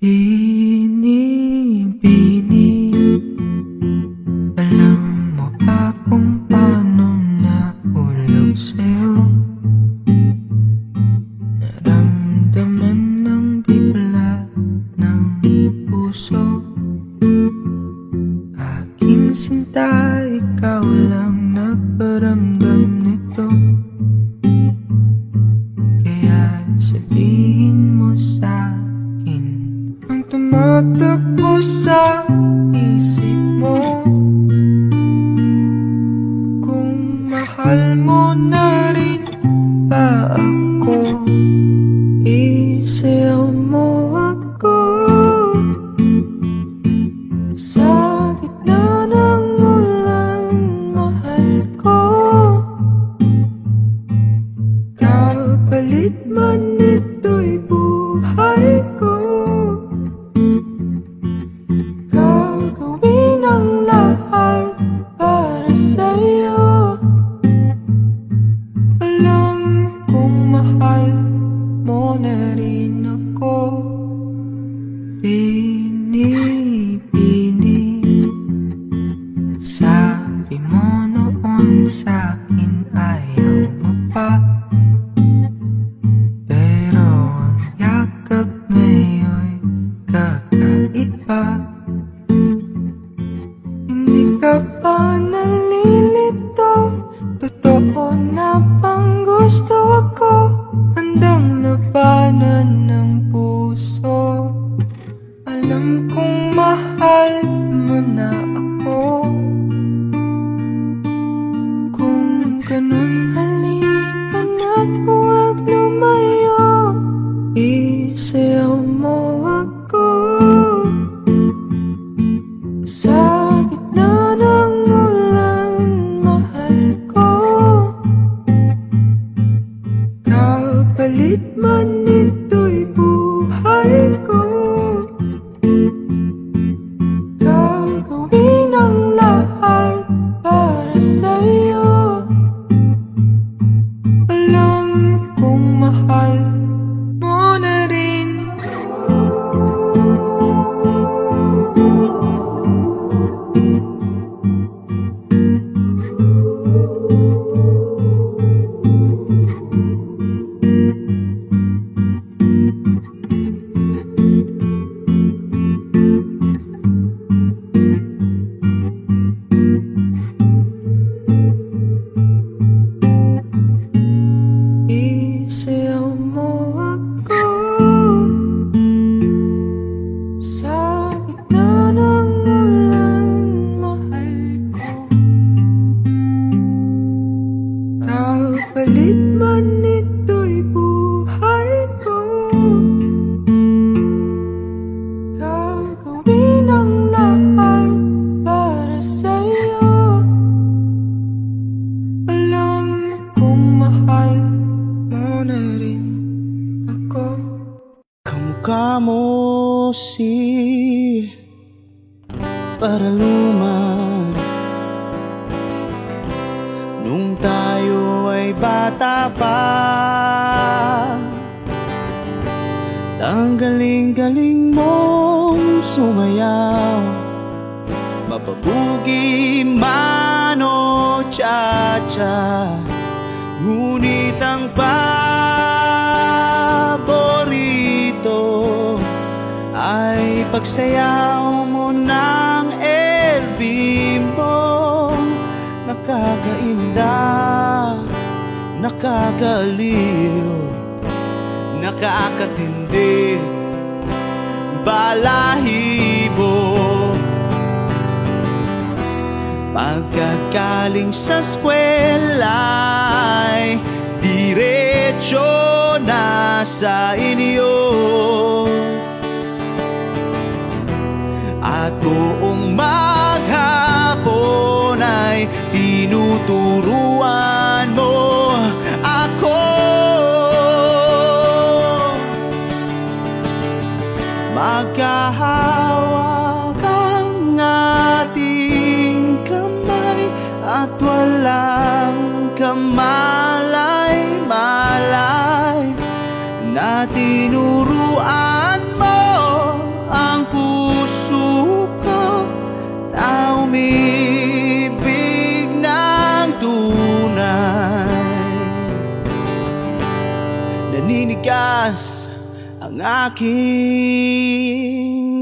Bini-bini, alam mo ba kung paano nahulog sa'yo? Naramdaman ng bigla ng puso. Aking sinta, ikaw lang nagparamdam nito. Kaya sabihin mo sa'kin ang tumatakbo sa isip mo. Kung mahal mo na rin ba ako, isayaw mo ako. Sa gitna ng ulan, mahal ko. Kapalit man ito'y buhay ko. Gagawin ang lahat para sa'yo. Alam kong mahal mo na rin ako. Bini-bini, sabi mo noon sa'kin ayaw mo pa. Pero ang yakap ngayon kakaiba. Hindi ka pa nalilito, totoo na bang gusto ko? Handang labanan ng puso. Alam kong mahal mo na ako. Kung ganun, halika na't huwag lumayo. Isayaw mo ako. Sa gitna ng ulan, mahal ko. Kapalit man ito'y buhay ko. Gagawin ang lahat para sa'yo. Alam kong mahal mo na rin. Isayaw mo ako. Sa gitna ng ulan, mahal ko. Kapalit man ito'y buhay ko. Gagawin ang lahat para sa'yo. Alam kong mahal mo na rin ako. Kamukha mo si Paraluman nung tayo ay bata pa. Ang galing-galing mong sumayaw, mapabugi man o cha-cha. Ngunit ang paborito ay pagsayaw mo ng LB mo. Nakakainda, nakakaliw, nakakatindi, balahibo. Pagkagaling sa eskwela'y diretso na sa inyo. At buong maghapon ay tinuturuan mo ako. Magkahawak ang ating kamay at walang kamalay-malay na tinuruan mo aking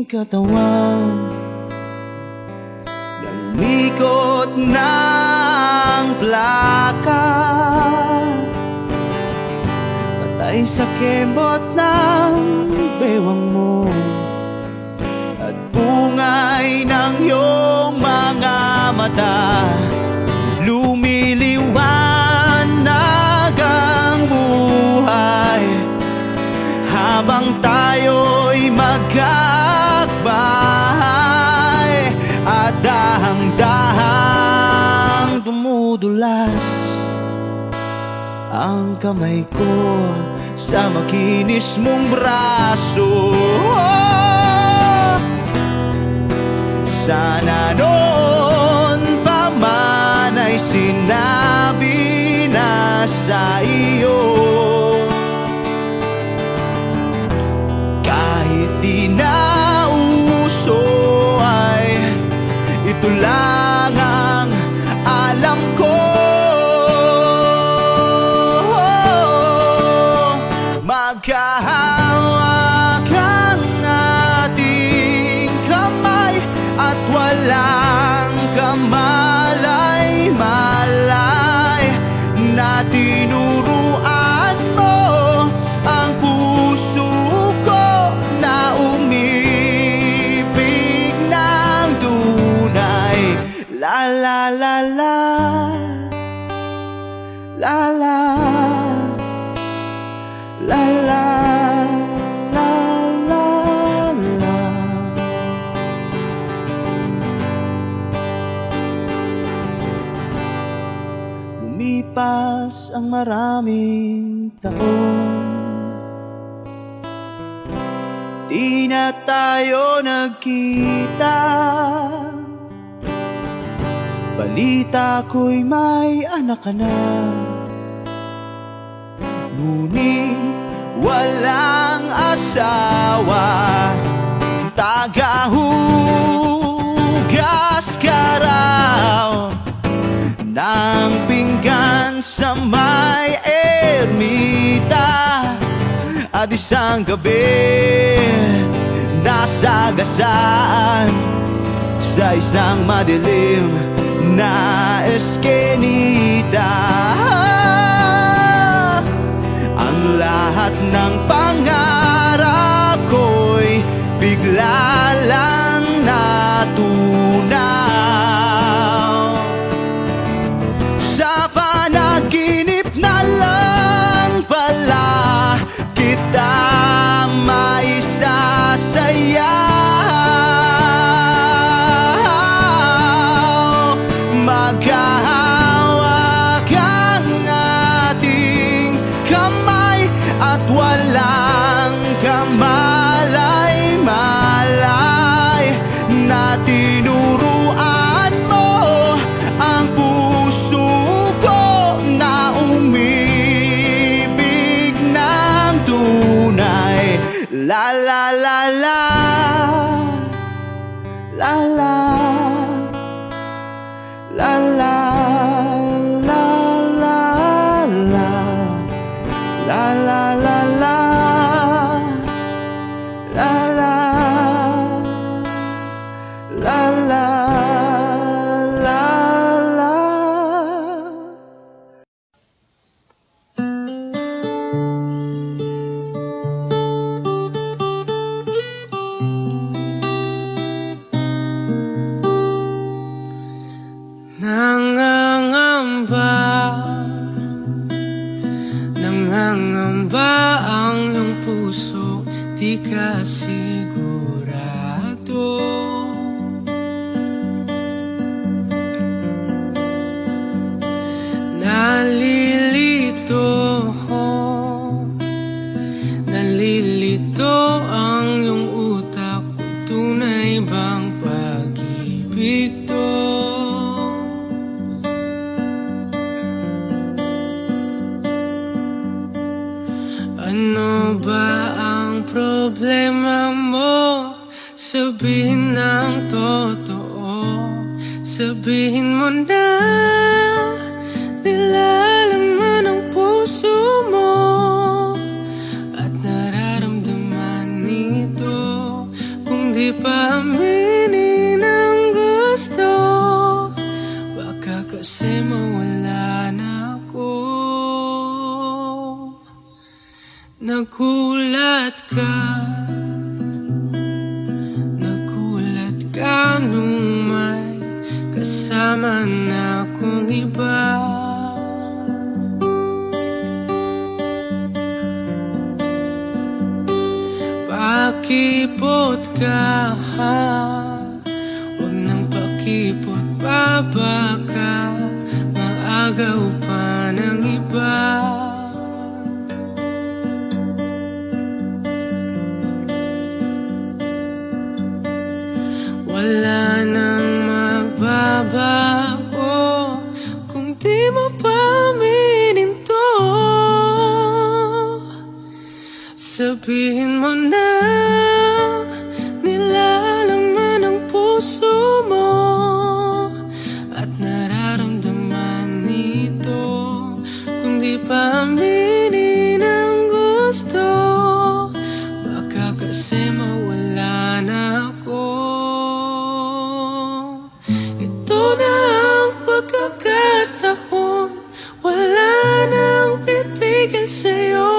katawan. Nalikot ng plaka, patay sa kembot ng bewang mo at bungay ng iyong mga mata. Lumiliwanag ang buhay habang tayo'y magkakbahay at dahang-dahang dumudulas ang kamay ko sa makinis mong braso. Sana noon pa man ay sinabi na sa iyo, kahit di na uso ay ito lang ang alam ko. Magkahawak ang ating kamay at walang kamalay-malay na tinuruan mo ang puso ko na umibig ng tunay. La la la la, la la, la la, la la, la. Lumipas ang maraming taon, di na tayo nagkita. Balita ko'y may anak ka na, ngunit walang asawa. Tagahugas ka raw ng pinggan sa may ermita, at isang gabi nasagasaan sa isang madilim na eskenita. Ang lahat ng pangarap ko'y bigla lang natunaw. Sa panaginip na lang pala kita maisasayaw. Magkahawak ang ating kamay at walang kamalay-malay na tinuruan mo ang puso ko na umibig ng tunay. La la la la, la la, la la, la la, la la, la la, la, la la, la la, la la. Nangangamba ang iyong puso, di ka sigurado. Nalilito, nalilito ang iyong utak, kung tunay bang pag-ibig to. Ano ba ang problema mo? Sabihin ng totoo, sabihin mo na nilalaman ang puso mo at nararamdaman pa aminin ang gusto. Baka kasi mawala na ako. Nagulat ka nung may kasama na akong iba. Pakipot ka, huwag nang pakipot pa, baka maagaw pa ng iba. Wala nang magbabago kung di mo pa aminin to. Sabihin mo na, nilalaman ang puso mo at nararamdaman nito. Kung di pa aminin ang gusto, baka kasi mawala na ako. Ito na ang pagkakataon, wala nang pipigil sa'yo.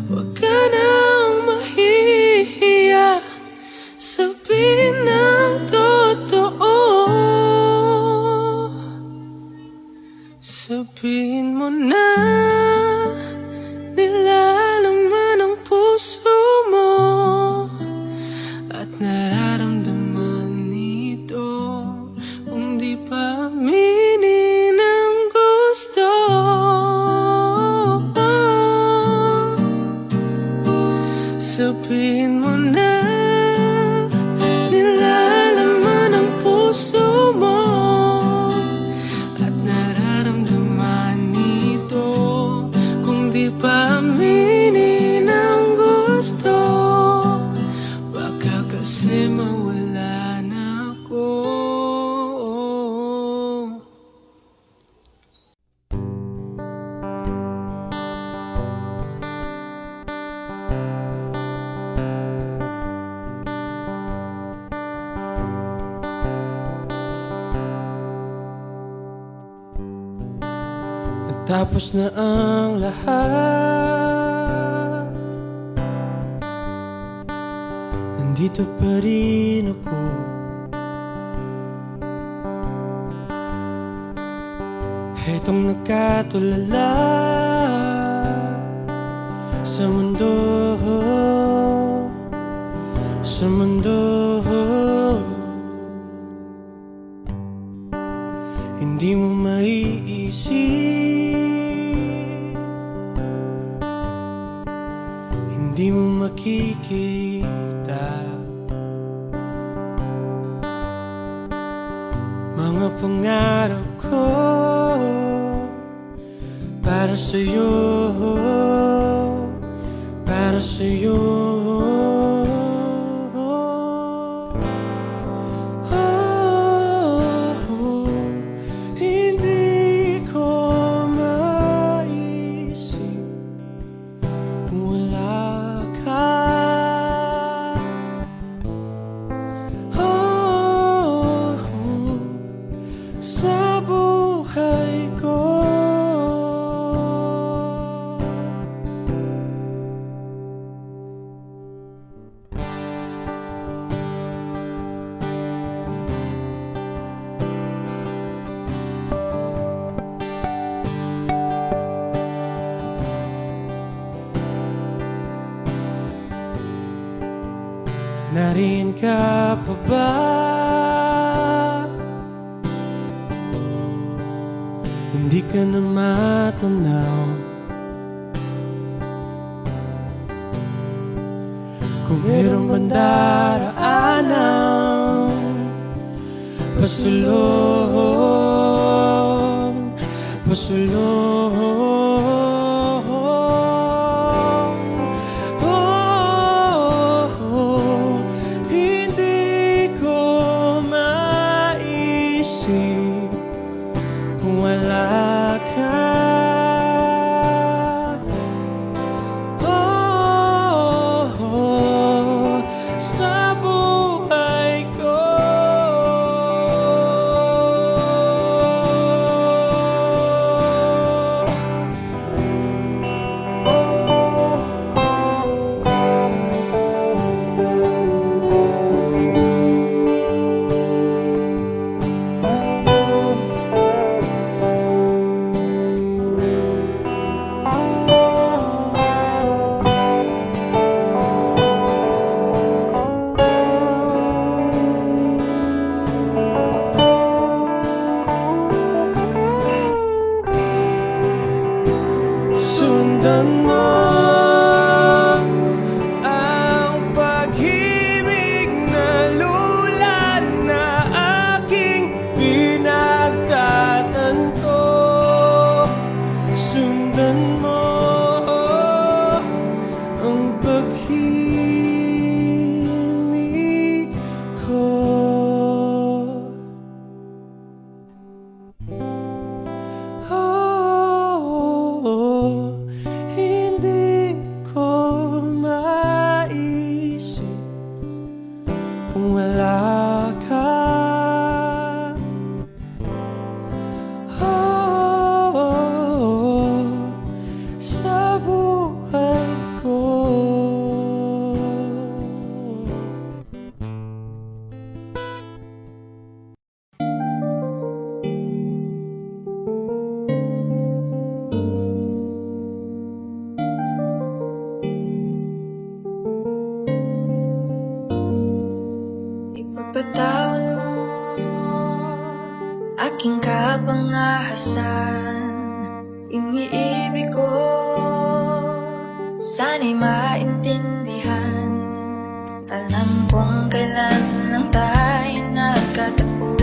Huwag ka nang mahihiya, sabihin ang totoo. Sabihin mo na, nilalaman ang puso mo at nararamdaman nito. Kung di pa aminin ang gusto, sabihin mo na, nilalaman ang puso mo at nararamdaman nito. Kung di pa aminin ang gusto, baka kasi mawala na ako. Tapos na ang lahat, nandito pa rin ako. Hetong nakatulala sa mundo, sa mundo. Hindi mo maiisip, hindi mo makikita mga pangarap ko para sa'yo, para sa'yo. Hindi ko maisip kung wala ka. Sa buhay ko. Nariyan ka pa ba? Hindi ka na matanaw. Kung mayroong bandaraanan, pasulong, pasulong. Hindi ko maisip kung wala ka. bang ahasan? Iniibig ko, sana'y maintindihan. Alam kong kailan lang tayo nagkatagpo,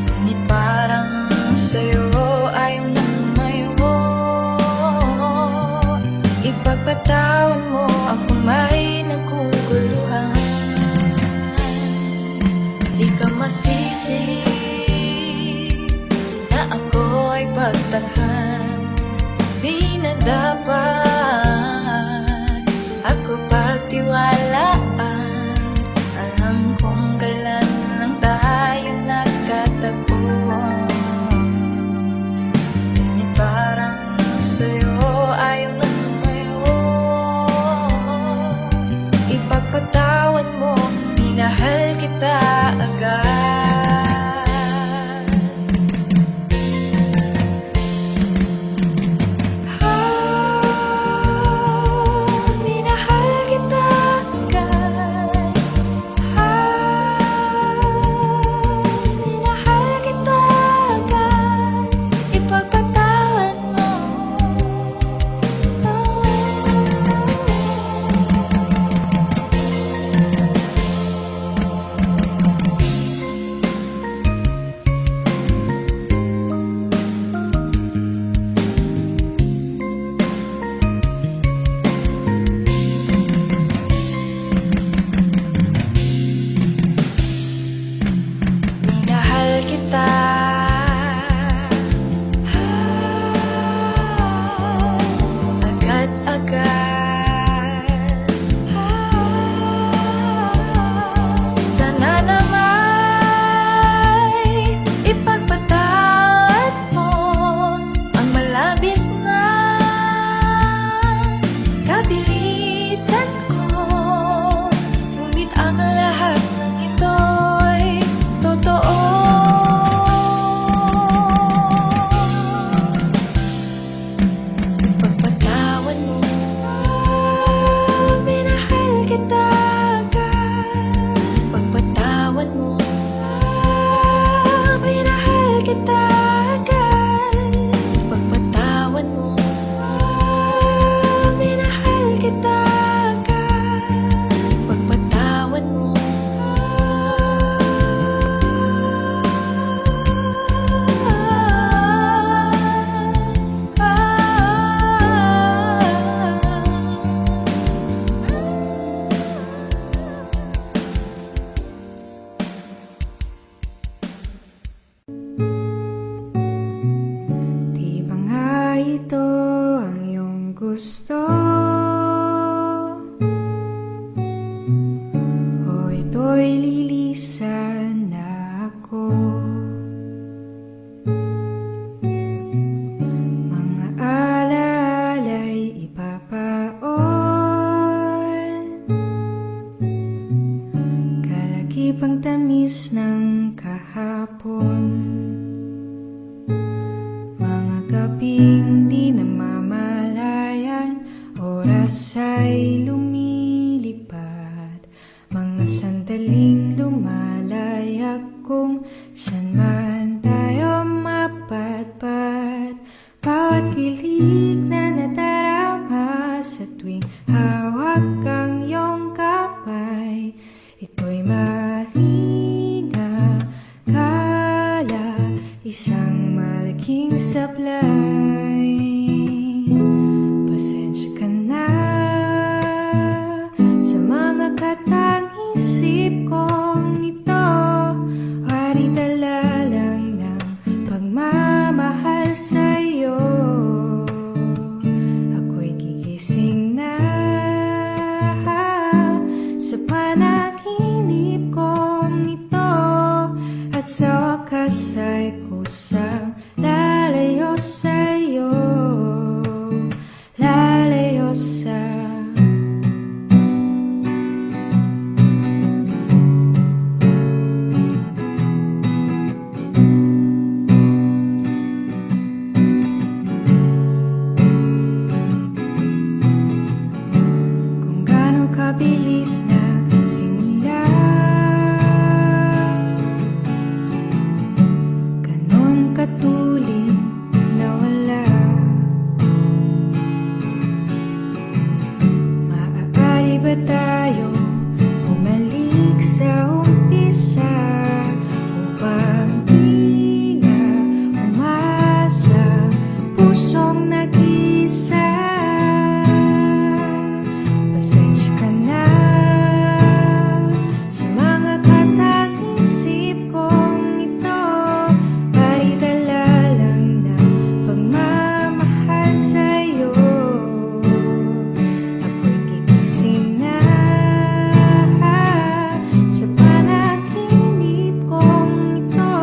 ngunit parang sa'yo ayaw nang lumayo. Ipagpatawan mo ako may naguguluhan. Di ka masisi na ako ay pagtakhan. Di na dapat ako pagtiwalaan. Alam kong kailan lang tayo nagkatagpo, ngunit parang sa'yo ayaw nang lumayo. Ipagpatawan mo, minahal kita agad. Minahal kita agad. Minahal kita agad. Ipagpatawan mo. Minahal kita agad-agad. Sana nama'y ipagpatawad mo ang malabis na kabilisan ko. Ngunit ang lahat ng ito'y totoo. Ipagpatawan mo, minahal kita agad. Ipagpatawan mo, minahal kita agad. Ipagpatawan mo, minahal kita agad. Ipagpatawan mo. Di ba nga ito ang iyong gusto? O ito'y lilisan na ako? Mga alaala'y ipapaon, kalakipang tamis ng kahapon. Mga gabing di namamalayan, oras ay lumilipad. Mga sandaling lumalayag kung saan man tayo mapadpad. Bawat kilig na nadarama sa tuwing hawak ang iyong kamay, ito'y malinga kala isang malaking sablay. Pasensya ka na sa mga katang isip ko. Pwede ba tayo bumalik sa umpisa upang di na umasa pusong nag-isa? Pasensya ka na sa mga katang-isip kong ito ay dala lang ng pagmamahal sa'yo. Ako'y gigising na sa panaginip kong ito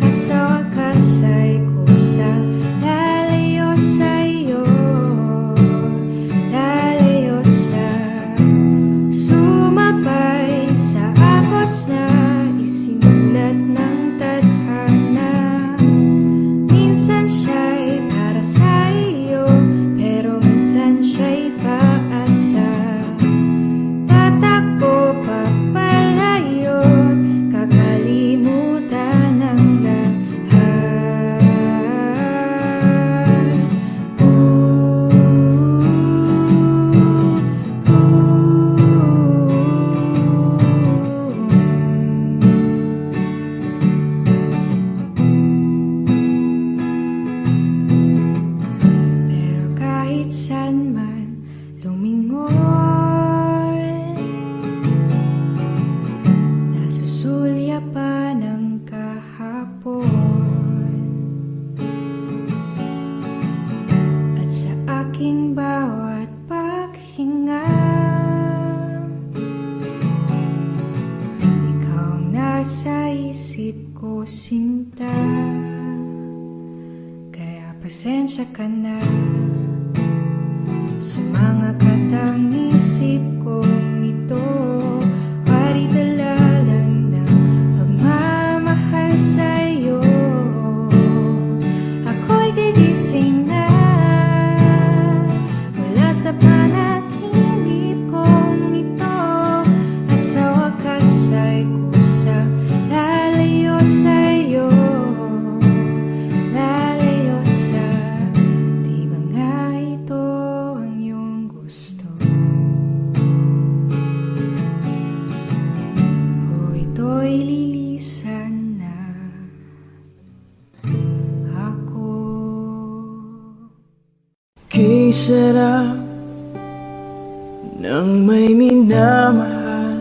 at sa wakas ay kusa lalayo sa'yo, lalayo sa sumabay sa agos na isinulat ng tadhana. Minsan siya'y para sa iyo, pero minsan siya'y paasa. Tatakbo papalayo, kakalimutan ang lahat. Pero kahit saan man lumingon, nasusulya pa ng kahapon. At sa aking bawat paghinga, ikaw ang nasa isip ko, sinta. Kaya pasensya ka na sa mga katang-isip kong ito ay dala lang ng pagmamahal sa'yo. Ako'y gigising na mula sa panaginip kong ito at sa wakas ay kusa lalayo sa'yo, lalayo sa di ba nga ito ang iyong gusto? O ito'y lilisan na ako. Kay sarap ng may minamahal,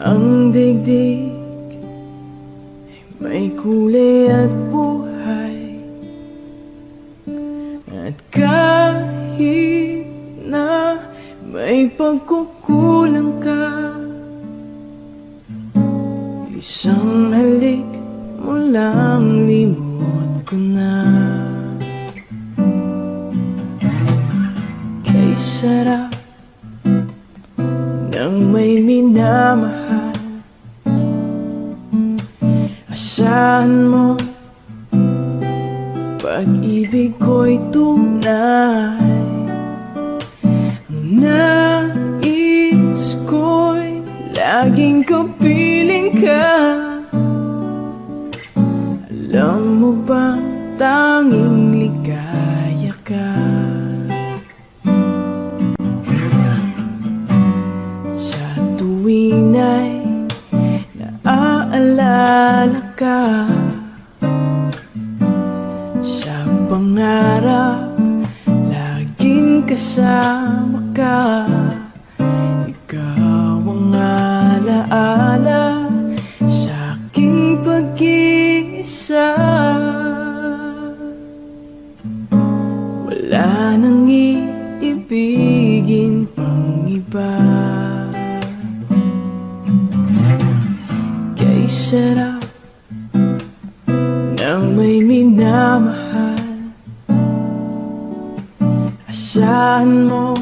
ang digdig ay may kulay at buhay. At kahit na may pagkukulang ka, isang halik mo lang limot ko na. Kay sarap ng may minamahal, asahan mo pag-ibig ko'y tunay. Ang nais ko'y laging kapiling ka. Alam mo ba tanging ligaya ka? Sa tuwing ay naaalala ka, sa pangarap laging kasama ka. Ikaw ang alaala sa aking pag-iisa. Wala nang iibigin pang iba. Kay sarap ng may minamahal, asahan mo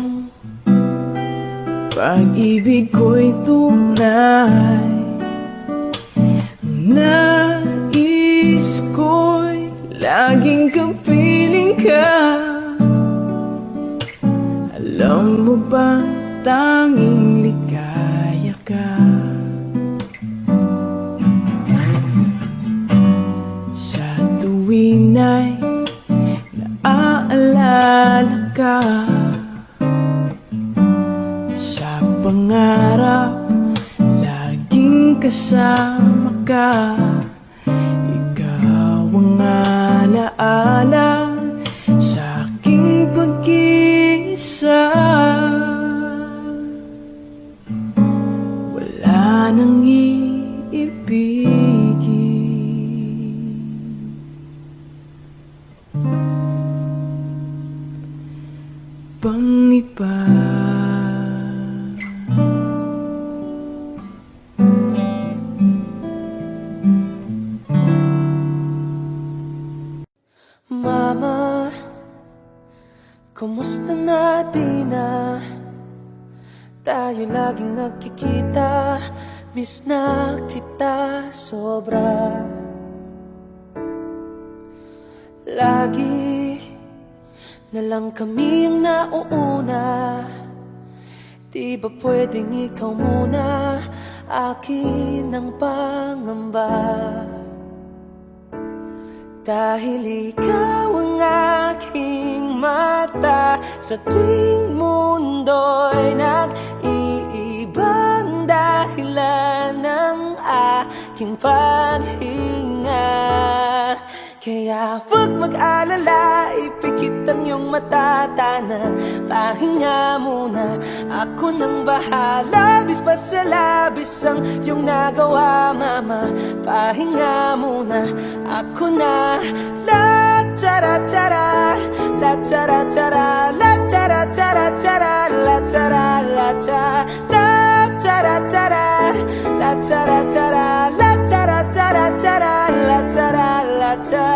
pag-ibig ko'y tunay. Ang nais ko'y laging kapiling ka. Alam mo ba tanging ligaya ka? Sa tuwing ay naaalala ka, pangarap laging kasama ka. Ikaw ang alaala sa aking pag-iisa. Wala nang iibigin pang iba. Mama, kumusta na di na tayo laging nagkikita? Miss na kita sobra. Lagi na lang kami ang nauuna. Di ba pwedeng ikaw muna? Akin ang pangamba. Dahil ikaw ang aking mata sa tuwing mundo'y nag-iibang dahilan ng aking paghinga. Kaya huwag mag-alala, ipikit ang iyong mata, tana, pahinga muna. Ako nang bahala, bis pa sa labis ang iyong nagawa, mama. Pahinga muna, ako na. La tara tara, la tara tara, la tara tara tara, la tara la tara, la tara tara, la tara tara, la tara tara tara, la tara la tara.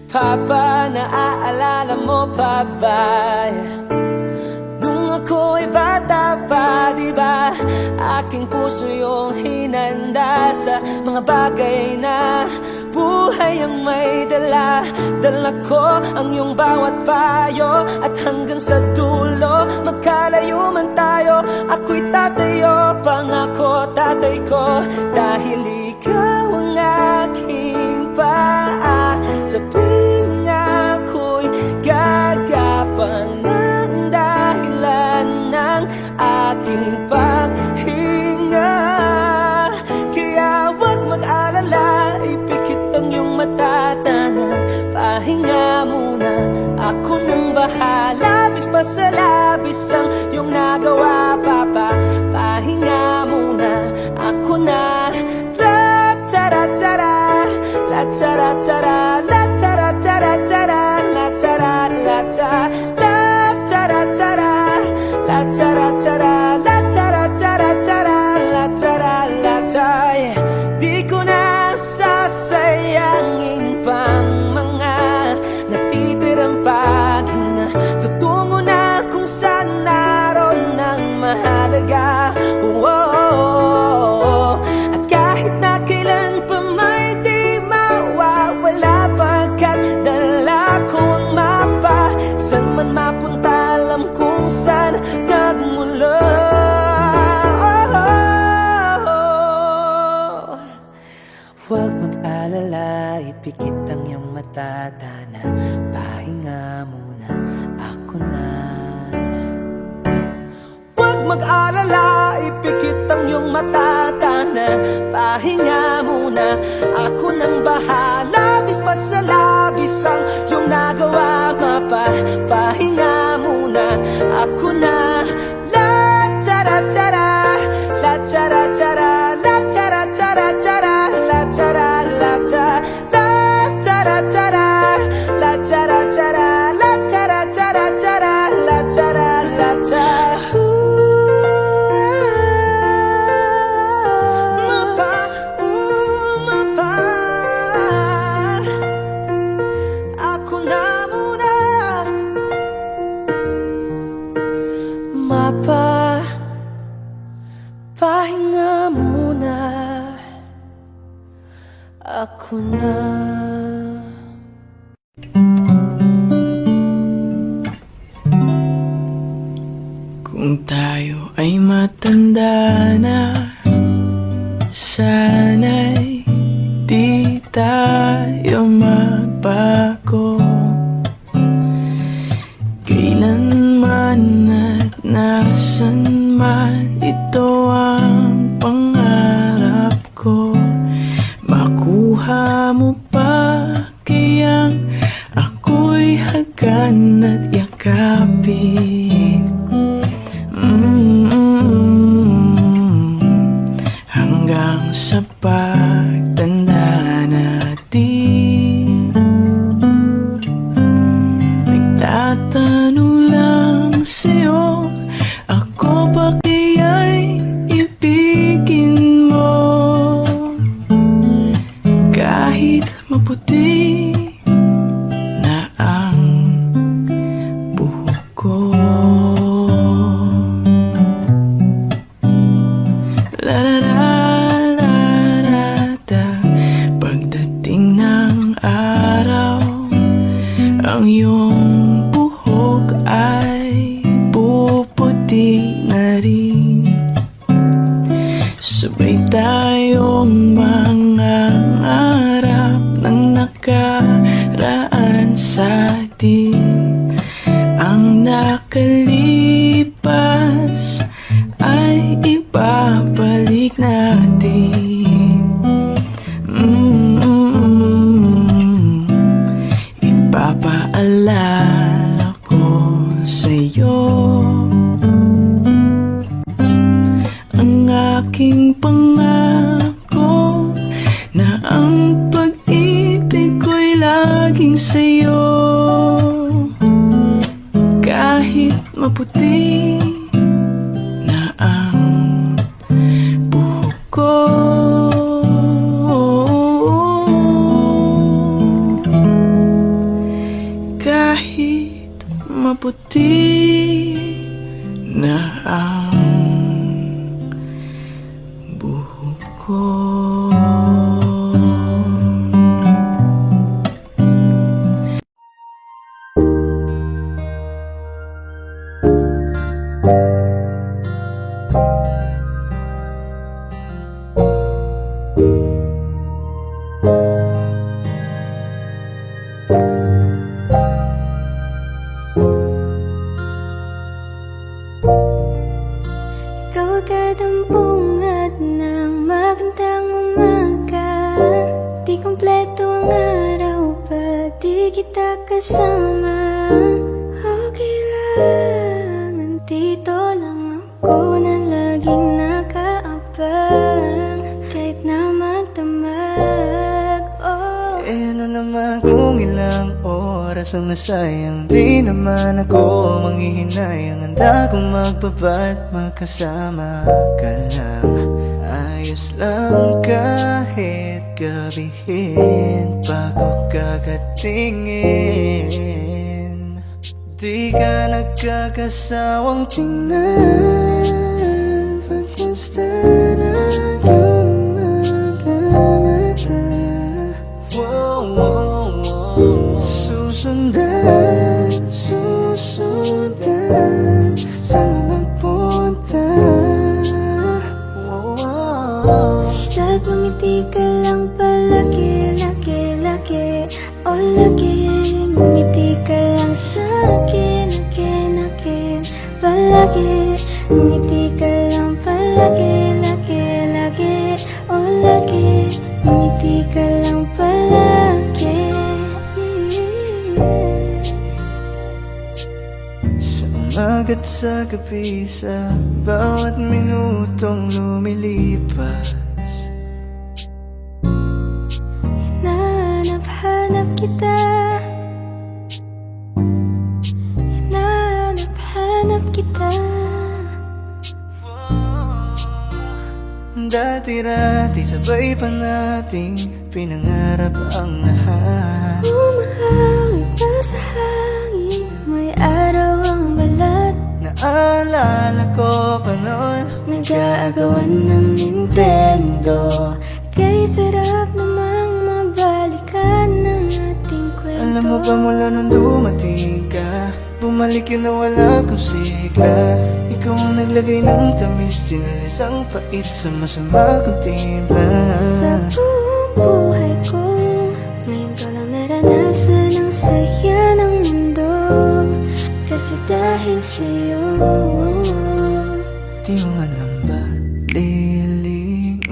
Papa, naaalala mo pa ba? Nung ako'y bata pa, diba? Aking puso yung hinanda sa mga bagay na buhay ang may dala. Dala ko ang iyong bawat payo, at hanggang sa dulo, magkalayo man tayo, ako'y tatayo, pangako tatay ko. Dahil ikaw ang aking paa sa tuwing ako'y gagapang ng dahilan ng aking paghinga. Kaya huwag mag-alala, ipikit ang iyong mata, tana, pahinga muna. Ako nang bahala, bis pa sa labis ang iyong nagawa, papa. Pahinga muna, ako na. La tara tara, la tara tara, la tara tara tara, la tara la tara, la tara tara, la tara tara, la tara tara tara, la tara la tara. Di ko na sasayangin pang mga natitirang paghinga. Tutungo na kung saan naroon ng mahalaga. At kahit na kailan pa may di mawawala, pagkat dala ko ang mapa. San man mapunta, alam kung saan nagmula. Huwag mag-alala, ipikit ang iyong mata, tana, pahinga muna, ako na. Huwag mag-alala, ipikit ang iyong mata, tana, pahinga muna. Ako nang bahala, bis pa sa labis ang iyong nagawa, mapa. Pahinga muna, ako na. La tara tara, la tara tara, la tara tara tara, la tara la tara, la tara tara, la tara tara, la tara tara tara, la tara la tara. Mapa, pahinga muna, ako na. Kung tayo ay matanda na, sana'y di tayo magbago. Kailanman at nasan man, ito ang pangarap ko. Makuha mo pa kayang ako'y hagan at yakapin. Hanggang sa pagtanda natin, nagtatanong lang sa'yo, ako ba kaya'y ibigin mo? Kahit maputi na ang buhok ko. La la la la la da. Pagdating ng araw, ang iyong buhok ay puputi na rin. Sabay tayong mangangarap ng nakaraan sa atin. Ang nakalipas ay ibabalik natin. Ipapaalala ko sa'yo ang aking pangako na ang pag-ibig ko'y laging sa'yo. Kahit maputi na ang buhok ko. Kahit maputi na ang buhok ko. Ikaw agad ang bungad ng magandang umaga. Di kompleto ang araw pag di kita kasama. Okay lang, nandito lang ako na laging nakaabang. Kahit na magdamag, oh. Eh ano naman kung ilang oras ang nasayang, di naman ako manghihinayang. Handa kong magbabat, makasama ka lang. Ayos lang kahit gabihin, bago kakatingin. Di ka nagkakasawang tingnan pagkasta ng iyong mga mata. Wow, wow, wow. Susundan, susundan, saan mo nagpunta? Wow, wow. Basta't ngumiti ka lang palagi, lagi, lagi, oh lagi. Ngumiti ka lang sa'kin, akin, akin, palagi. Ngumiti ka lang palagi, lagi, lagi, oh lagi. Ngumiti ka lang palagi. Sa umaga't sa gabi, sa bawat minutong lumilipas, Hinahanap-hanap kita. Hinahanap-hanap kita. dati-dati sabay pa nating pinangarap ang lahat. Umahawi pa sa hangin, may araw ang balat. Naalala ko pa noon, Nag-aagawan ng Nintendo. Kay sarap namang mabalikan ng ating kwento. alam mo ba mula nung dumating ka, bumalik yun na wala kong sigla. Ikaw ang naglagay ng tamis, sinalis ang pait sa masama kong timpla. Sa buong buhay ko, ngayon ko lang naranasan ang saya ng mundo. kasi dahil sa'yo. Di mo man lang ba lilingunin?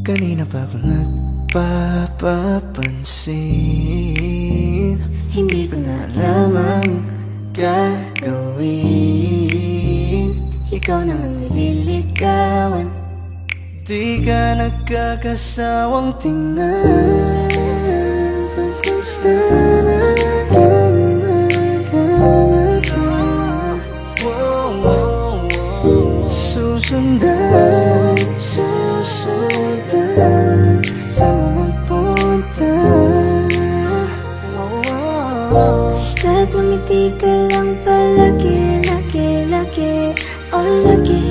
Kanina pa ako nagpapapansin. Hindi ko na alam ang gagawin. Ikaw na ang nililigawan. Di ka nagkakasawang tingnan. Pag gusto na susundan, susundan saan mo magpunta. Basta't ngumiti ka lang palagi, lagi, lagi, oh lagi.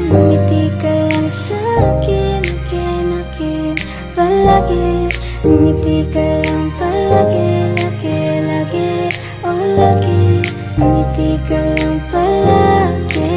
Ngumiti ka lang sa'kin, akin, akin, palagi. Ngumiti ka lang palagi, lagi, lagi, oh lagi. Ngumiti ka lang palagi.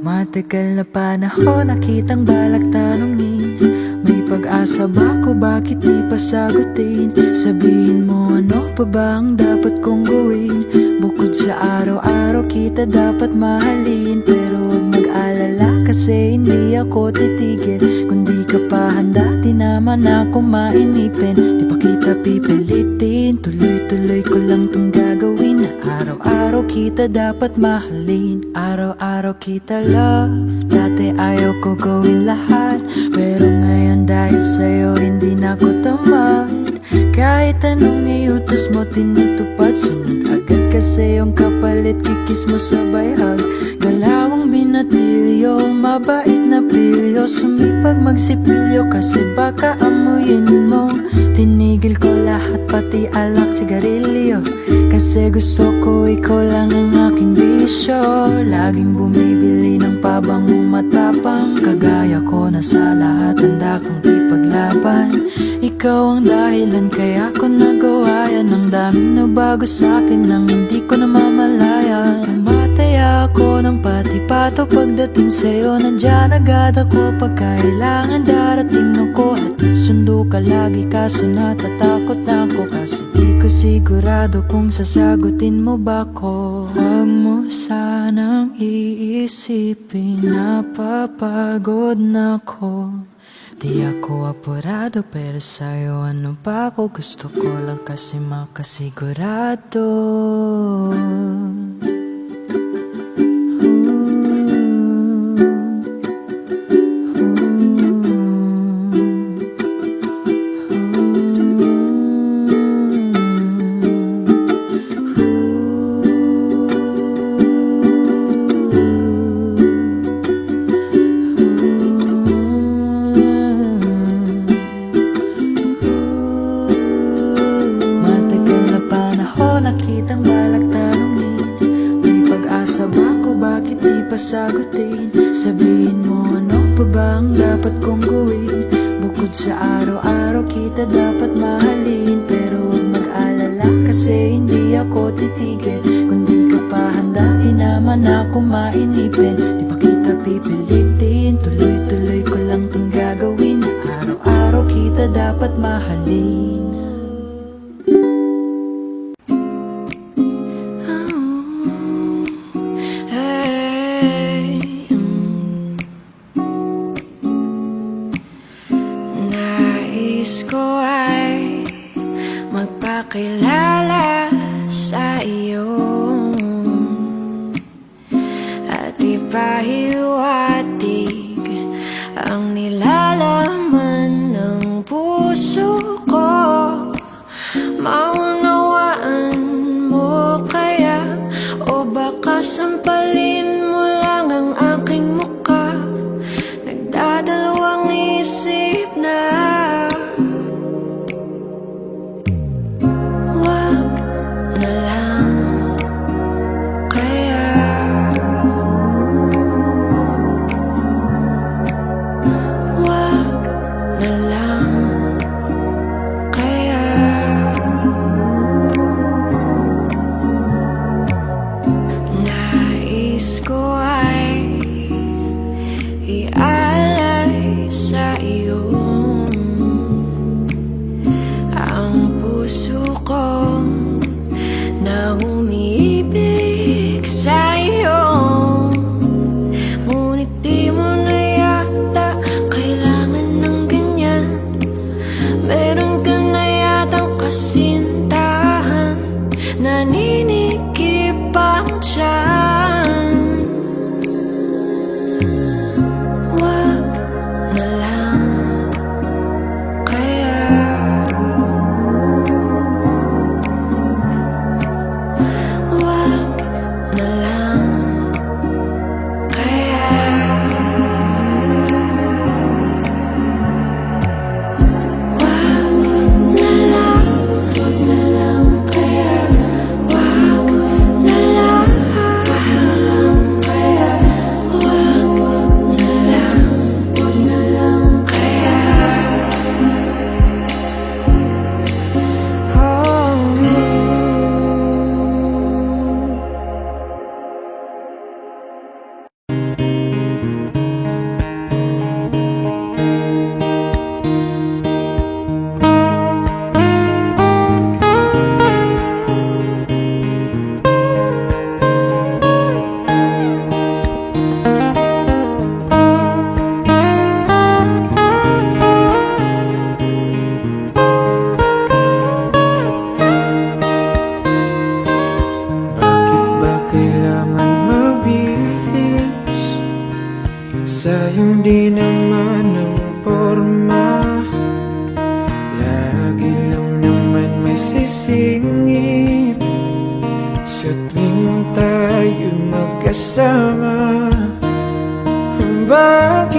Matagal na panahon nakitang balak tanungin, may pag-asa ba ko, bakit di pa sagutin? Sabihin mo ano pa ba ang dapat kong gawin? Bukod sa araw-araw kita dapat mahalin, pero huwag mag-alala kasi hindi ako titigil. Kung di ka pa handa, di naman ako mainipin. Di pa kita pipilitin, tuloy-tuloy ko lang tong gagawin. Araw-araw kita dapat mahalin, araw-araw kita love. Dati ayaw ko gawin lahat, pero ngayon dahil sa'yo hindi na ko tamad. Kahit anong iutos mo tinutupad, sunod agad kasi yung kapalit kikis mo sabay hug. Galawang binatilyo, mabait na pilyo, sumipag magsipilyo kasi baka amuyin mo. Tinigil ko lahat pati alak, sigarilyo, kasi gusto ko ikaw lang ang aking bisyo. Laging bumibili ng pabangong matapang, kagaya ko na sa lahat handa kang ipaglaban. Ikaw ang dahilan kaya ko nagawa yan, ang daming nabago sa'kin nang hindi ko namamalayan. Tumataya ako ng pati-pato pagdating sa'yo, nandyan agad ako pag kailangan darating ako. Hatid sundo ka lagi kaso natatakot na ako, kasi di ko sigurado kung sasagutin mo ba ko. Huwag mo sanang iisipin napapagod na ko. Di ako apurado pero sa'yo ano pa ako, gusto ko lang kasi makasigurado. Nakitang balak tanungin, may pag-asa ba ko, bakit di pa sagutin? Sabihin mo ano pa ba ang dapat kong gawin? Bukod sa araw-araw kita dapat mahalin, pero huwag mag-alala kasi hindi ako titigil. Kung di ka pa handa, di naman ako mainipin. Di pa kita pipilitin, tuloy-tuloy ko lang tong gagawin. Araw-araw kita dapat mahalin. Nais ko ay magpakilala sa iyo at ipahiwatig ang nilalaman ng puso ko. Maunawaan mo kaya, o baka sampalin mo lang ang aking muka? Nagdadalawang isip na wag na lang kaya. Wag na lang kaya. Nais ko ay ialala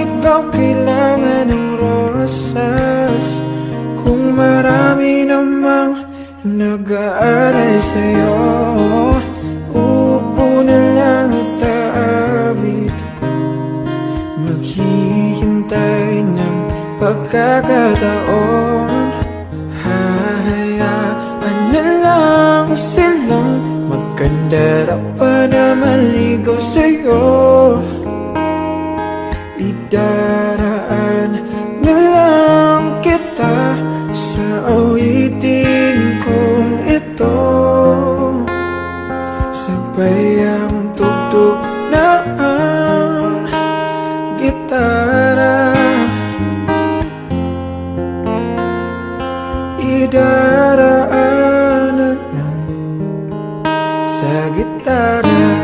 Bakit ba kailangan ng rosas kung marami namang nag-aalay sa'yo? Uupo na lang at aawit, maghihintay ng pagkakataon. Hahayaan na lang silang magkandara pa na maligaw sa'yo. Idaraan na lang kita sa awitin kong ito, sabay ang tugtog na ang gitara. Idaraan na lang sa gitara.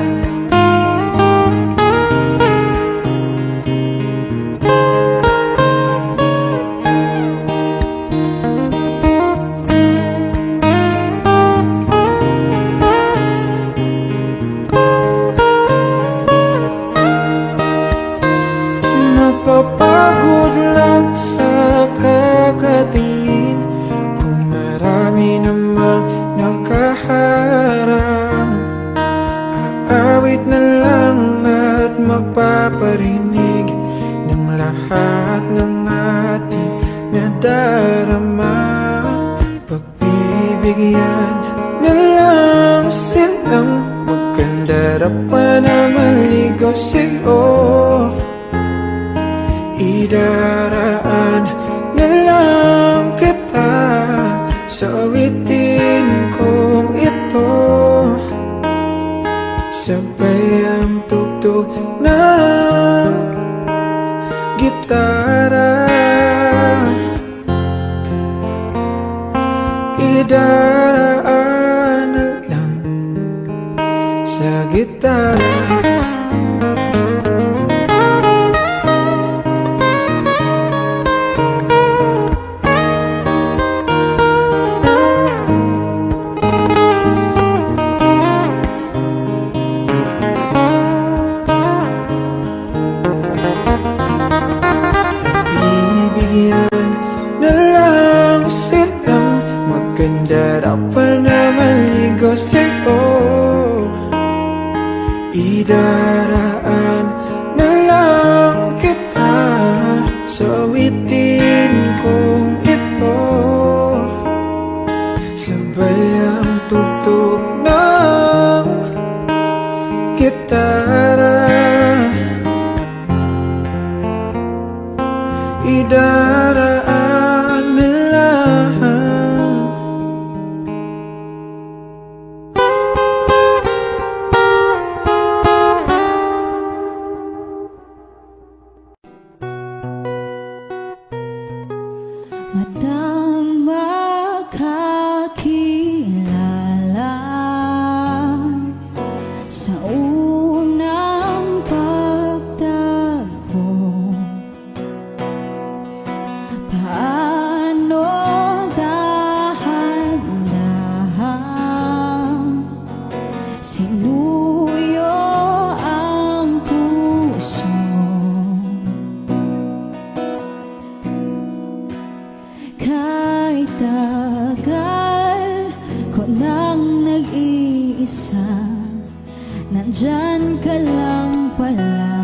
Mapapagod lang sa kakatingin kung marami namang nakaharang. Aawit na lang at magpaparinig ng lahat ng ating nadarama. Pagbibigyan na lang silang magkandara pa na maligaw sa'yo. Idaraan na lang kita sa awitin kong ito, sabay ang tugtog ng gitara. Idaraan na lang sa gitara. Bibigyan na lang silang magkandara pa na maligaw sa'yo. Idaraan na lang kita sa awitin kong ito, sabay ang tugtog ng gitara. Idaraan na lang. Matang makakilala sa unang pagtagpo. Paano dahan-dahan sinuyo ang puso, kahit tagal ko nang nag-iisa, nandyan ka lang pala.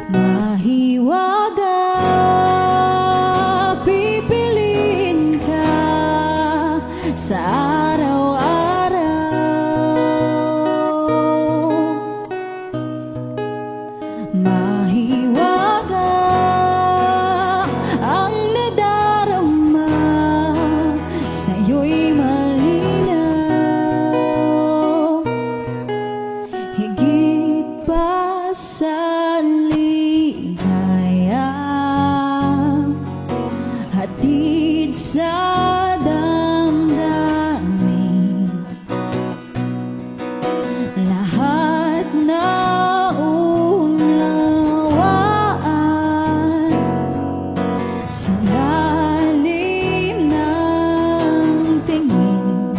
Mahiwaga, pipiliin ka sa araw-araw. Mahiwaga ang nadarama, sa'yo'y malinaw. Higit pa sa ligaya, hatid sa damdamin, lahat na unawaan sa lalim ng tingin.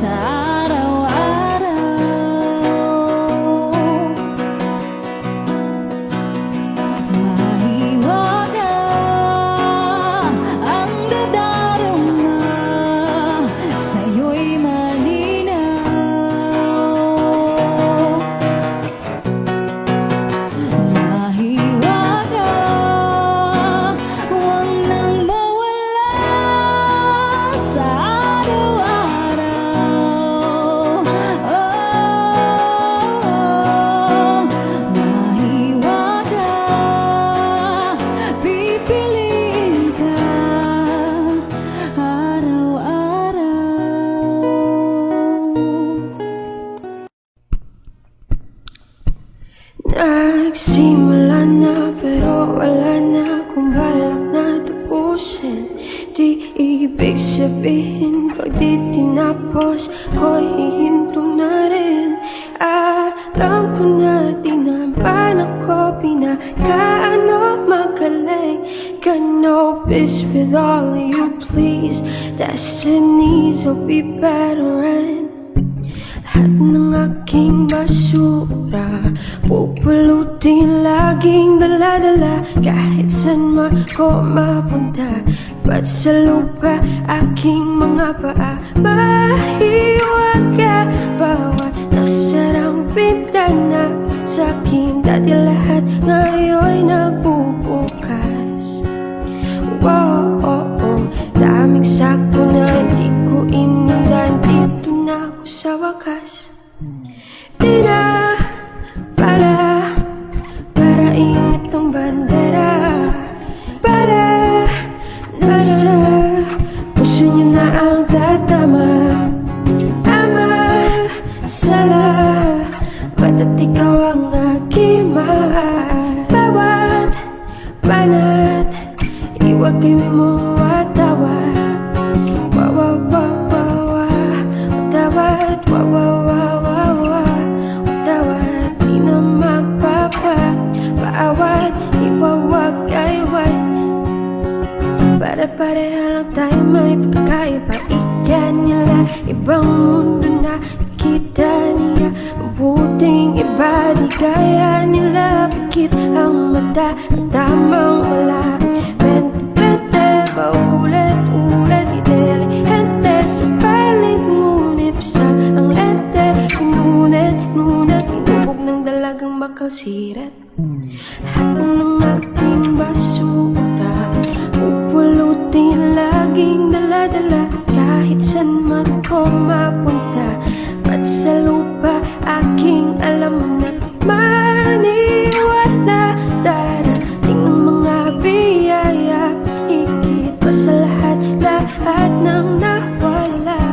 sa araw-araw. Mahiwaga ang dadarama, sa'yo'y malinaw. Mahiwaga, huwag nang mawala sa araw-araw. Mahiwaga, pipiliin ka araw-araw. Nagsimula na pero wala na akong balak na tapusin. Di ibig sabihin pag di tinapos ko'y hihinto na rin. Alam ko na di naman ako pinakaano magaling. Got no peace with all of you, please. Destinies will be better and lahat ng aking basura pupulutin, laging dala-dala kahit saan man ko mapunta. Ba't sa lupa aking mga paa mahiwaga, bawat nasarang bintana sa aking dati lahat ngayon'y nagbubukas. Wow, oh, oh. Daming sako na hindi ko inindan, dito na ako sa wakas. Di na para ingat ng bandera, para nasa puso niyo na ang tatama. Ama, sala, bata't ikaw ang aking mahal. Bawat banat, iwagay mo watawat. Watawat, watawat, di na magpapaawat, iwawag-aywat. Pare-pareha lang tayo, may pagkakaiba. Iyan nila, ibang mundo na nakita niya. Mabuting iba, di kaya nila. Pikit ang mata, ang tamang wala. Bente-bente, paulit-ulit, intelihente sa palit. Ngunit basa ang lente, ngunit inubog ng dalagang makalsirat. Lahat ng aking basura pupulutin, laging dala-dala kahit saan man ko mapunta. Ba't sa lupa aking alam na maniwala, darating ang mga biyaya, higit pa sa lahat ng nawala.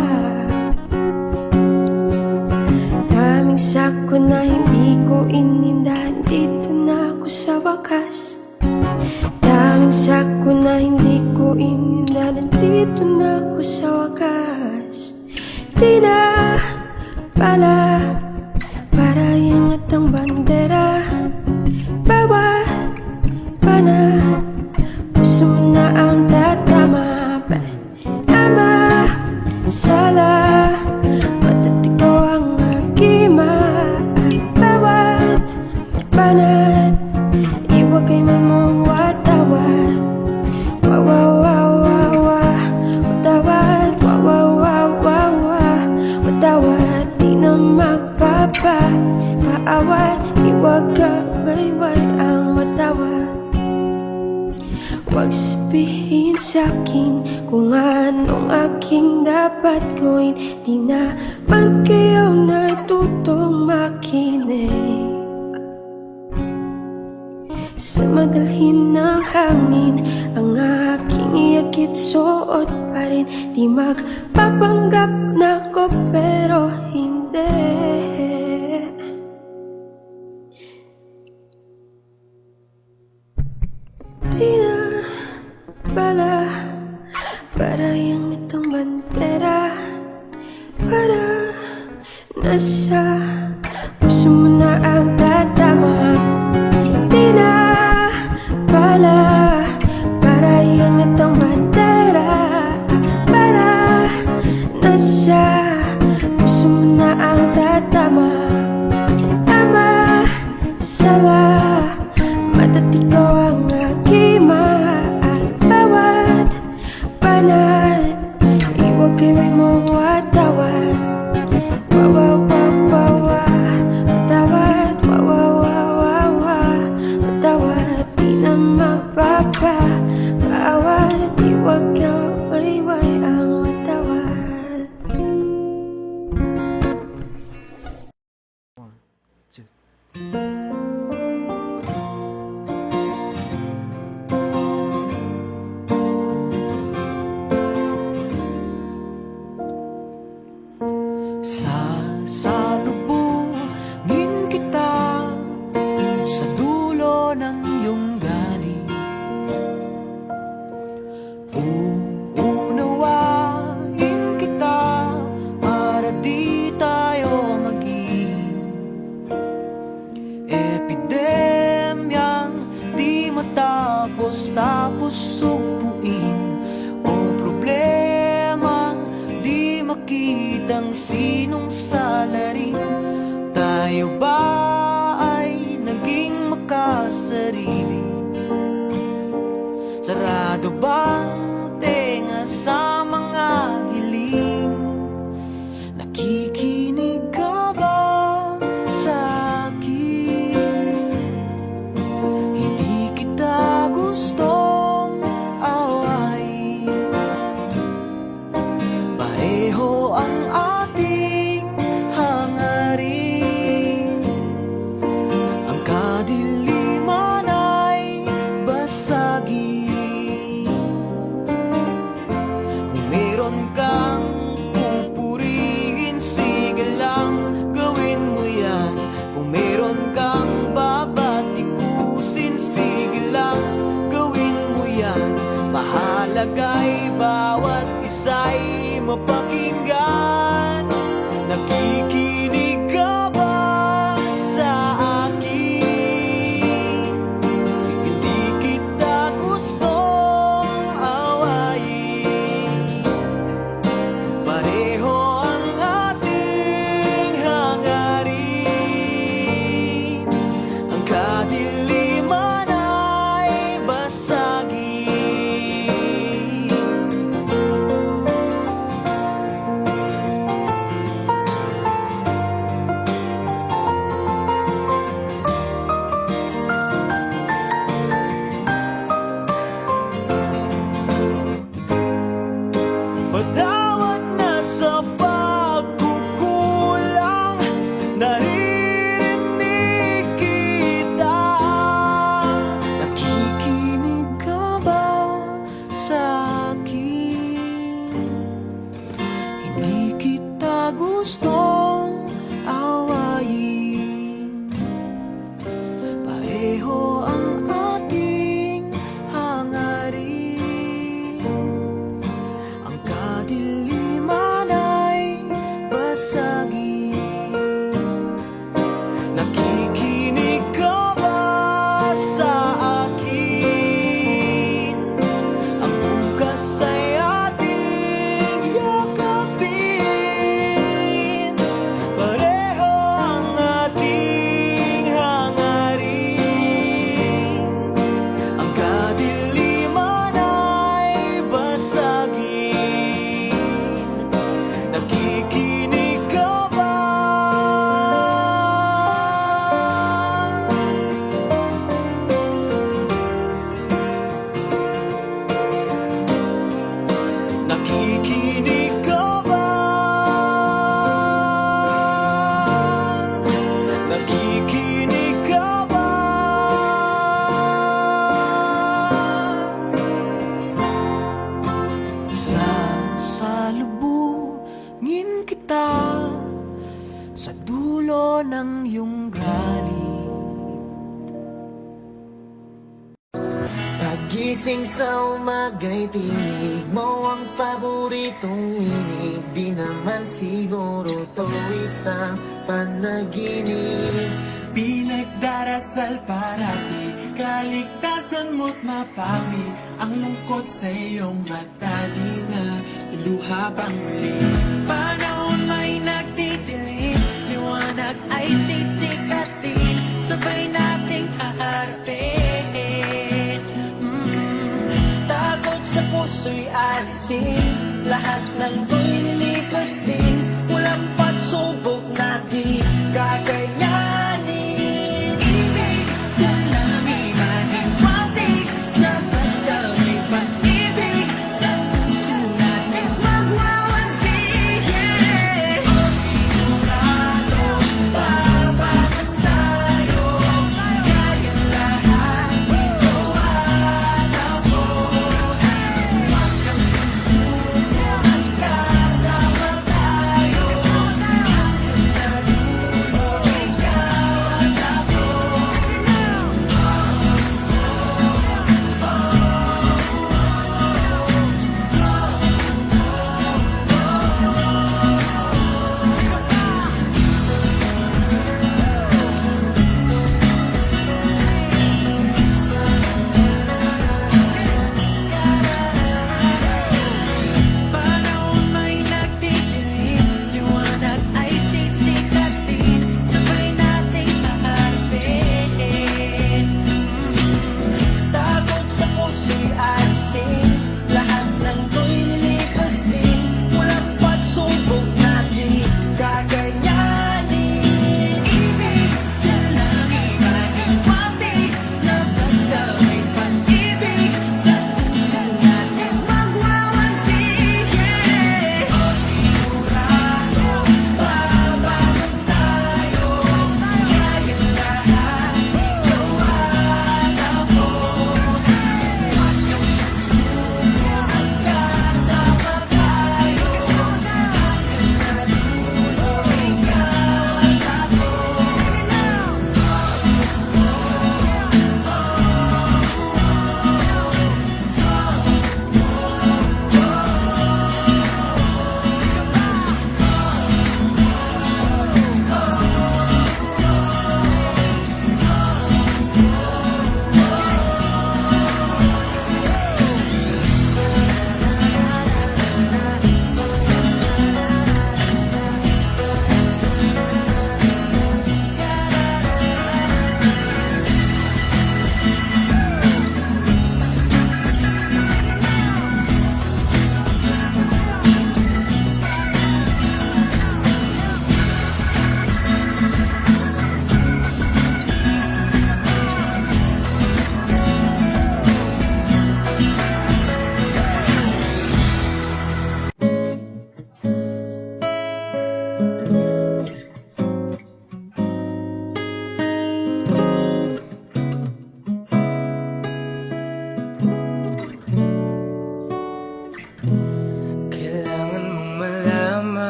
Daming sako na hindi ko inindahan, dito na ako sa wakas. Daming sako na hindi ko inindahan, dito na ako sa wakas. Di na para iangat ang bandera, bawat banat, puso mo na ang tatama. Ama, sala, bata't ikaw ang aking mahal. Bawat banat, iwagay mo watawat. Watawat, watawat, di na magpapaawat, iwag-agayway ang watawat. Huwag sabihin sa'kin kung anong aking dapat gawin, di naman kayo natutong makinig. Sa madalhin ng hangin, ang aking iyakit suot pa rin. Di magpapanggap na ko pero hindi. Di na para yung itong bandera, para nasa puso mo na ang tatama. Di na para yung itong bandera, para nasa ang tatama. Ama, sala, matatigaw ang aking mahal. Bawat banat, iwag kayo'y mong watawat. Wawawawawa, watawat, wawawawawa, watawat, di na magpapabawat. Iwag kawayway ang watawat. Sasalubungin kita sa dulo ng iyong galing. Uunawain kita para di tayo maging epidemyang di matapos-tapos sugpuin, o problemang di makitang sinong salarin. Tayo ba ay naging makasarili? Sarado bang tenga sa mga hiling? Nakikinig ka ba sa akin? Hindi kita gustong awayin. Pareho ang ating hangarin. Ang kadiliman ay basagin. Kung meron kang pupurihin, sige lang, gawin mo yan. Kung meron kang babatikusin, sige lang, gawin mo yan. Mahalaga'y bawat isa'y mapakinggan. Nakikinig ka ba sa akin? Hindi kita gustong awayin. Pareho ang ating hangarin. Ang kadiliman ay basagin. Patawad na sa pagkukulang, naririnig kita. Nakikinig ka ba sa akin? Hindi kita gustong awayin. Pareho ang ating hangarin. Ang kadiliman ay basagin. Nakikinig ka ba sa akin? Ang bukas ay ating yakapin. Pareho ang ating hangarin. Ang kadiliman ay basagin. Nakikinig ka ba? Nakikinig ka ba? Nakikinig ka ba? Sasalubungin kita sa dulo ng iyong galing. Pagising sa umaga'y tinig mo ang paboritong inig. Di naman siguro to isang panaginip. Pinagdarasal parati, kaligtasan mo't mapawi ang lungkot sa iyong mata. Di na luha pang muli. Panahon may nagtitiling,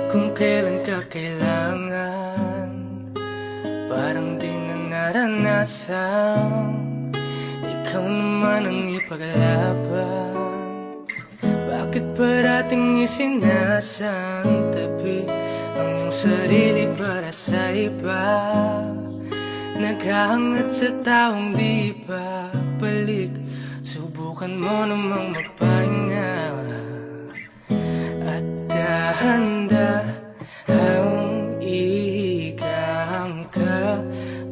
kung kailan ka kailangan. Parang di na naranasan, ikaw naman ang ipaglaban. Bakit parating isinasantabi ang iyong sarili para sa iba? Naghahangat sa taong di pa balik, subukan mo namang magpahinga. At handa ang ikang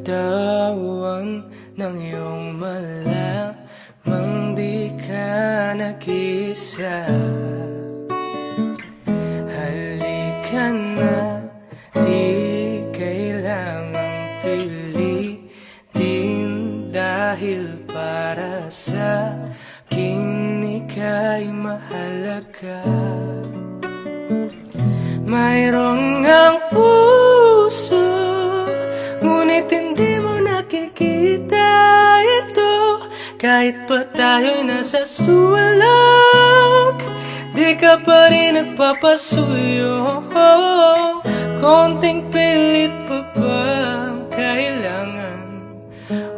katawan ng iyong malamang di ka nag-isa. Halika na, di kailangang pilitin, dahil para sa akin ika'y mahalaga. Mayroong ang puso, ngunit hindi mo nakikita ito. Kahit pa tayo'y nasa sulok, di ka pa rin nagpapasuyo. Konting pilit pa ba ang kailangan?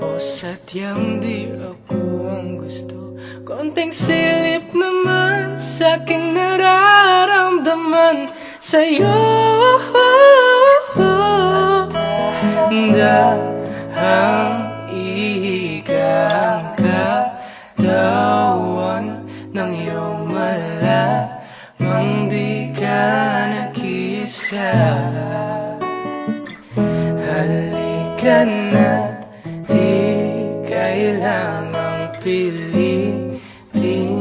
O sadyang di ako ang gusto? Konting silip naman sa aking nararamdaman sa'yo. Dahang ikang katawan ng iyong malamang di ka nag-isa. Halika na, di kailangang pilitin,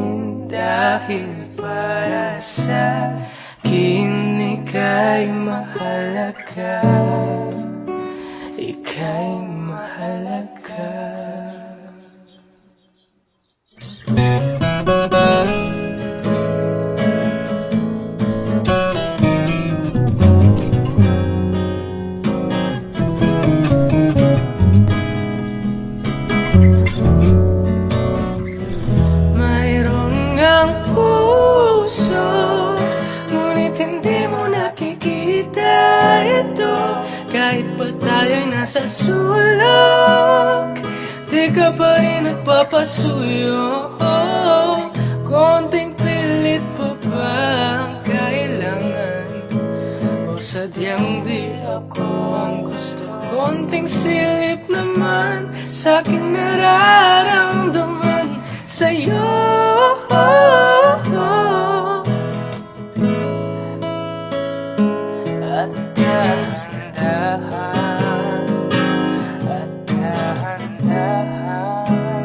dahil para sa akin ika'y mahalaga. Ika'y mahalaga. Mayroong ang puso, ngunit hindi mo nakikita ito. Kahit pa tayo'y nasa sulok, di ka pa rin nagpapasuyo. Konting pilit pa ba ang kailangan? O sadyang di ako ang gusto? Konting silip naman sa aking nararamdaman sa'yo. At dahan-dahan, at dahan-dahan,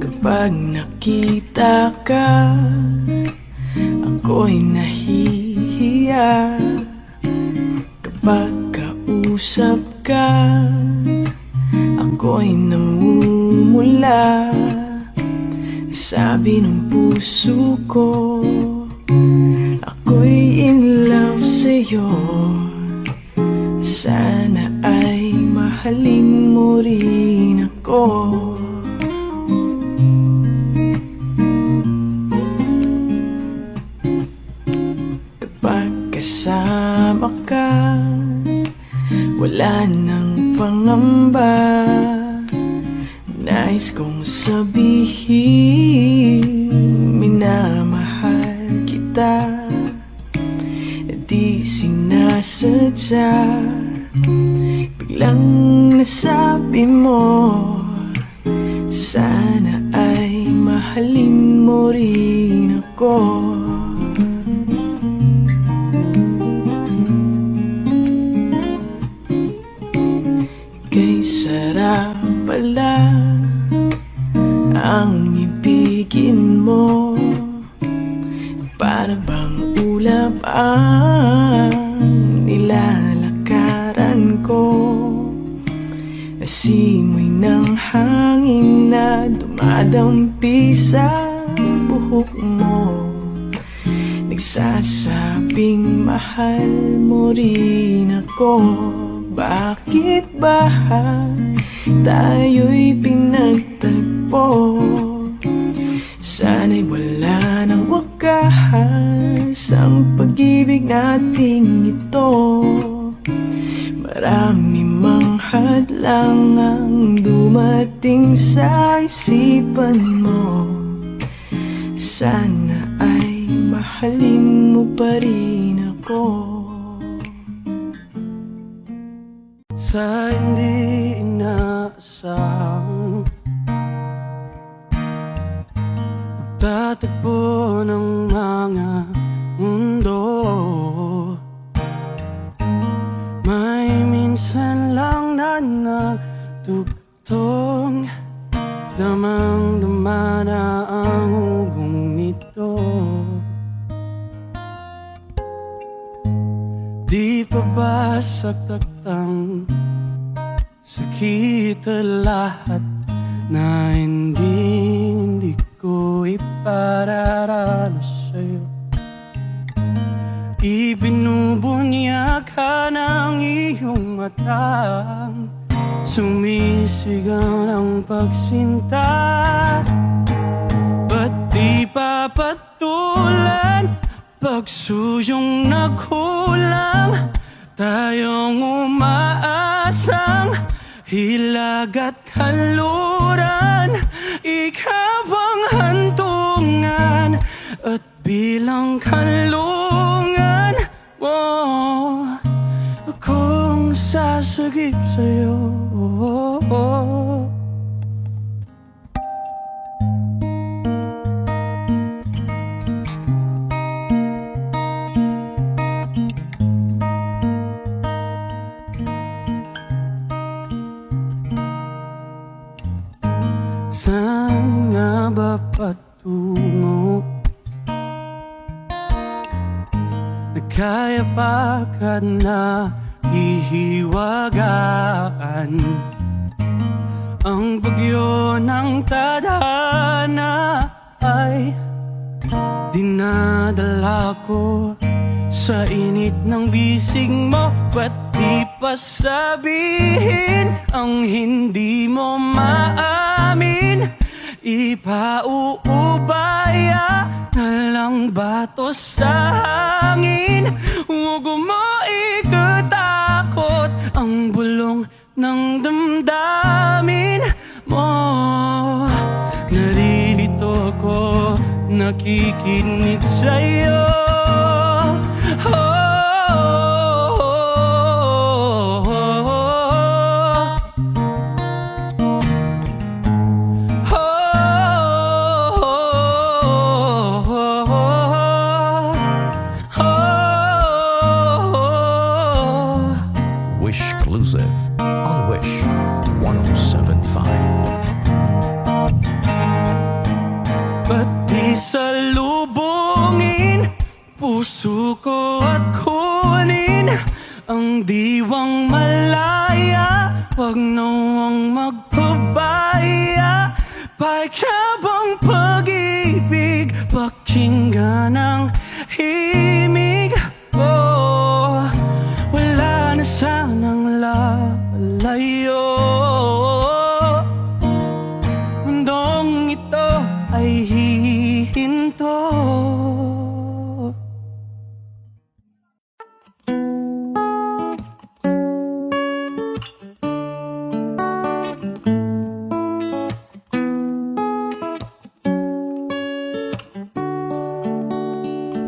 Kapag nakita ka, ako'y nahihiya. Kapag kausap ka, ako'y namumula. Sabi ng puso ko, ako'y in love sa'yo. Sana ay mahalin mo rin ako. Kasama ka, wala nang pangamba. Nais kong sabihin, minamahal kita. Di sinasadya, biglang nasabi mo, sana ay mahalin mo rin ako. Kay sarap pala ang ibigin mo, para bang ulap ang nilalakaran ko. Asimoy ng hangin na dumadampi sa buhok mo. nagsasabing mahal mo rin ako. Bakit ba tayo'y pinagtagpo? Sana'y wala ng wakas ang pag-ibig nating ito. Marami mang hadlang ang dumating sa isipan mo. Sana ay mahalin mo pa rin ako. Sa hindi inaasahang tatagpo ng mga mundo, may minsan lang na nagtugtong, damang-dama na ang hugong nito. Di pa ba saktaktang sakit lahat na hindi ko ipararanas sa'yo? Ibinubunyag ka ng iyong matang, sumisigaw ng pagsinta. Ba't di papatulan pagsuyong naghulang? Tayong umaasang hilag at kanluran, ikaw ang hantungan at bilang kanlungan mo, akong sasagip sa'yo. Saan nga ba patungo? Kaya pa ka na hihiwagaan ang bagyo ng tadhana ay dinadala ko sa init ng bisig mo. Ba't di pa sabihin ang hindi mo maamin? Ipauubaya na lang bato sa hangin. Huwag mo ikatakot ang bulong ng damdamin mo. Naririto ko, nakikinig sa'yo. Exclusive on Wish 107.5. Ba't di salubungin puso ko at kunin ang diwang malaya? Wag nawang magpabaya, paikabang pag-ibig, pakinggan ang himig. Oh, wala na sanang lalayo, mundong ito ay hihinto.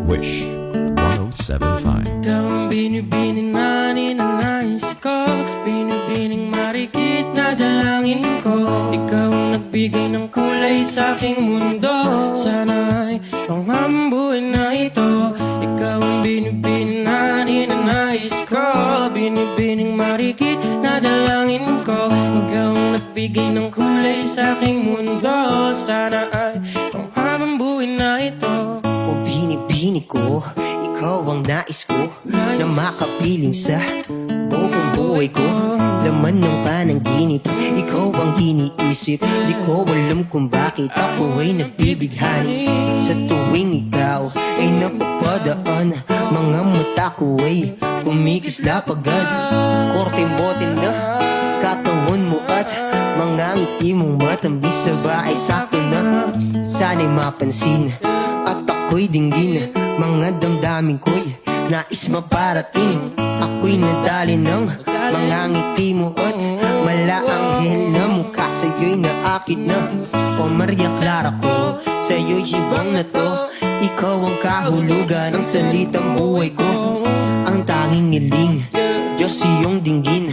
Wish 107.5. Ikaw ang binibining na ninanais ko, binibining marikit na dalangin ko. Ikaw ang nagbigay ng kulay sa aking mundo, sana'y panghambuin na ito. Ikaw ang binibining na ninanais ko, binibining marikit na dalangin ko. Ikaw ang nagbigay ng kulay sa aking mundo, sana ay panghambuin na ito. O binibini ko, ikaw ang nais ko na makapiling sa buong buhay ko, laman ng panaginip, ikaw ang iniisip. Di ko alam kung bakit ako ay nabibighani. Sa tuwing ikaw ay napapadaan, mga mata ko ay kumikislap agad. Korte-bote na katawan mo at mga ngiti mong matamis sa bahay sakto na. Sana'y mapansin at ako'y dinggin, mga damdamin ko'y nais maparating. Ako'y nadali ng mga ngiti mo at malaanghel na mukha sa'yo'y naakit na. O Maria Clara ko, sa'yo'y hibang na to. Ikaw ang kahulugan ng salitang buhay ko. Ang tanging iling, Diyos iyong dinggin.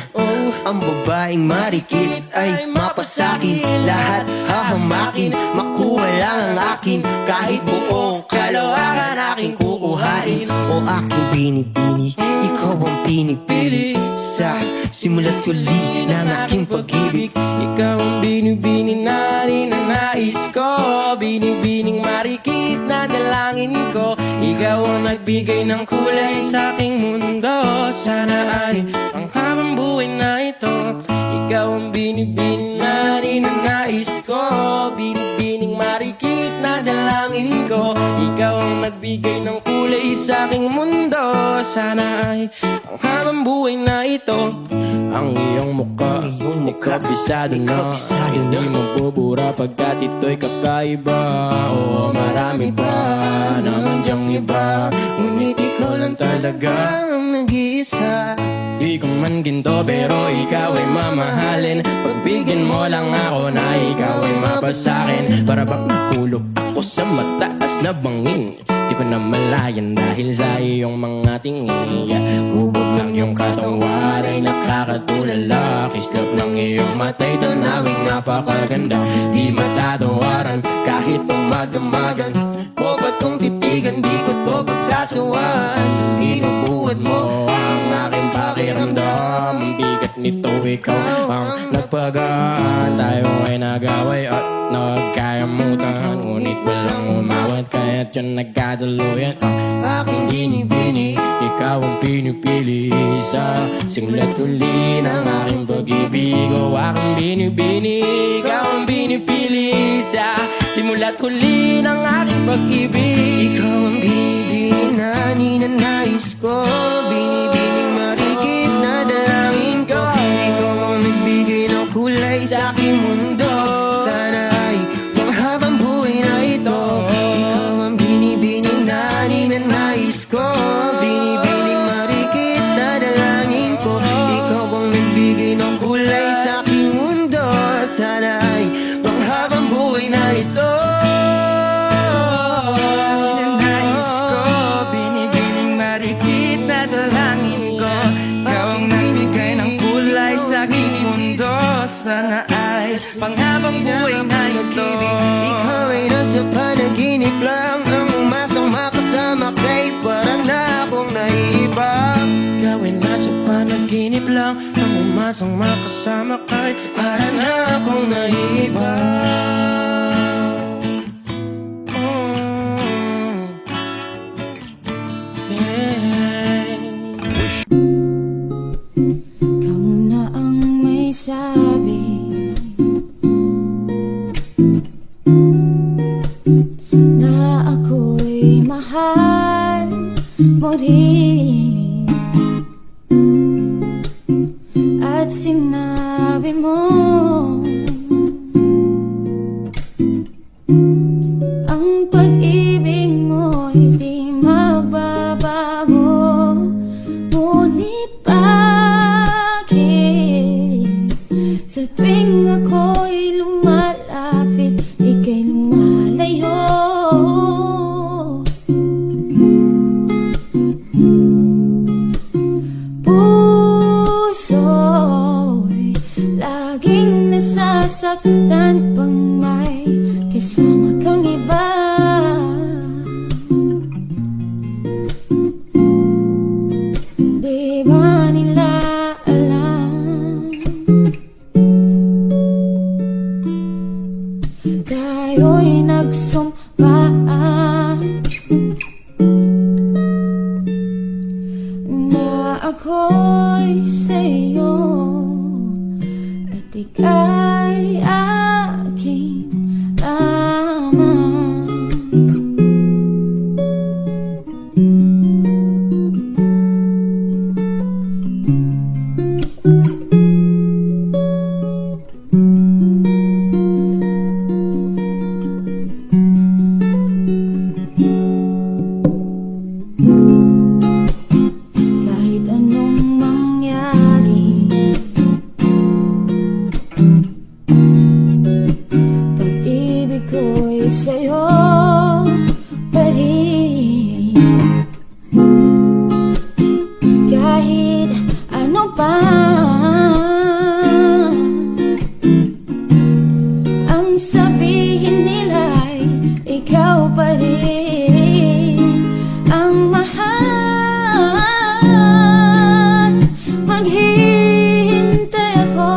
Ang babaeng marikit ay mapasakin. Lahat hahamakin, makuha lang ang akin. Kahit buong kalawakan aking kukuhain. O aking binibini, ikaw ang pinipili. Sa simula't huli ng aking pag-ibig. Ikaw ang binibini na ninanais ko, binibining marikit na dalangin ko. Ikaw ang nagbigay ng kulay sa aking mundo. Sana ay panghabang buhay na ito. Ikaw ang binibini na ninanais ko, binibining marikit na dalangin ko. Ikaw ang nagbigay ng kulay sa aking mundo. Sana ay panghabang buhay na ito. Ang iyong mukha, kabisado na. Hindi mabubura pagkat ito'y kakaiba. Oo, marami pa naman dyang iba, ngunit ikaw lang talaga Ang nag-iisa. di ko man ginto pero ikaw ay mamahalin. Pagbigyan mo lang ako na ikaw ay mapasakin. Para bang nahulog ako sa mataas na bangin. Di ko na malayan dahil sa iyong mga tingin. Hubog lang yung katawan ay nakakatulala. Kislap ng iyong mata'y tanawing napakaganda. Di matatawaran kahit pamagamagan. O ba't kong titigan, di ko to pagsasawan. Binubuhat mo ang aking pakiramdam. Ang bigat nito, ikaw ang nagpagaan. Tayo ay nagaway at nagkayamutan. Ngunit walang umawat kaya't yun nagkadaluyan. Aking binibini, ikaw ang pinipili. Sa simula't huli ng aking pag-ibig. O aking binibini, ikaw ang pinipili. Sa simula't huli ng aking pag-ibig. Ikaw ang binibini na ninanais ko, binibining marikit na dalangin ko. Ikaw ang nagbigay ng kulay sa aking mundo. Sana ay panghabang buhay na ito. Ikaw ang binibini na ninanais ko, binibining marikit na dalangin ko. Ikaw ang nagbigay ng kulay sa aking mundo. Sana ay panghabang buhay na ito. Ninanais ko, binibining marikit na dalangin ko. Ikaw ang nagbigay ng kulay sa aking mundo. Sana ay panghabang buhay na ito. Ikaw ay nasa panaginip lang, ang umasang makasama kay para na akong naiiba. Ikaw ay nasa panaginip lang, ang umasang makasama kay para na akong naiiba. Ikaw na ang may sabi na ako'y mahal mo rin. At sinabi mo ako'y sa'yo at ika'y aking lamang. Kahit anong mangyari, pag-ibig ko'y sa'yo pa rin. Kahit ano pa ang sabihin nila'y ikaw pa rin ang mahal. Maghihintay ako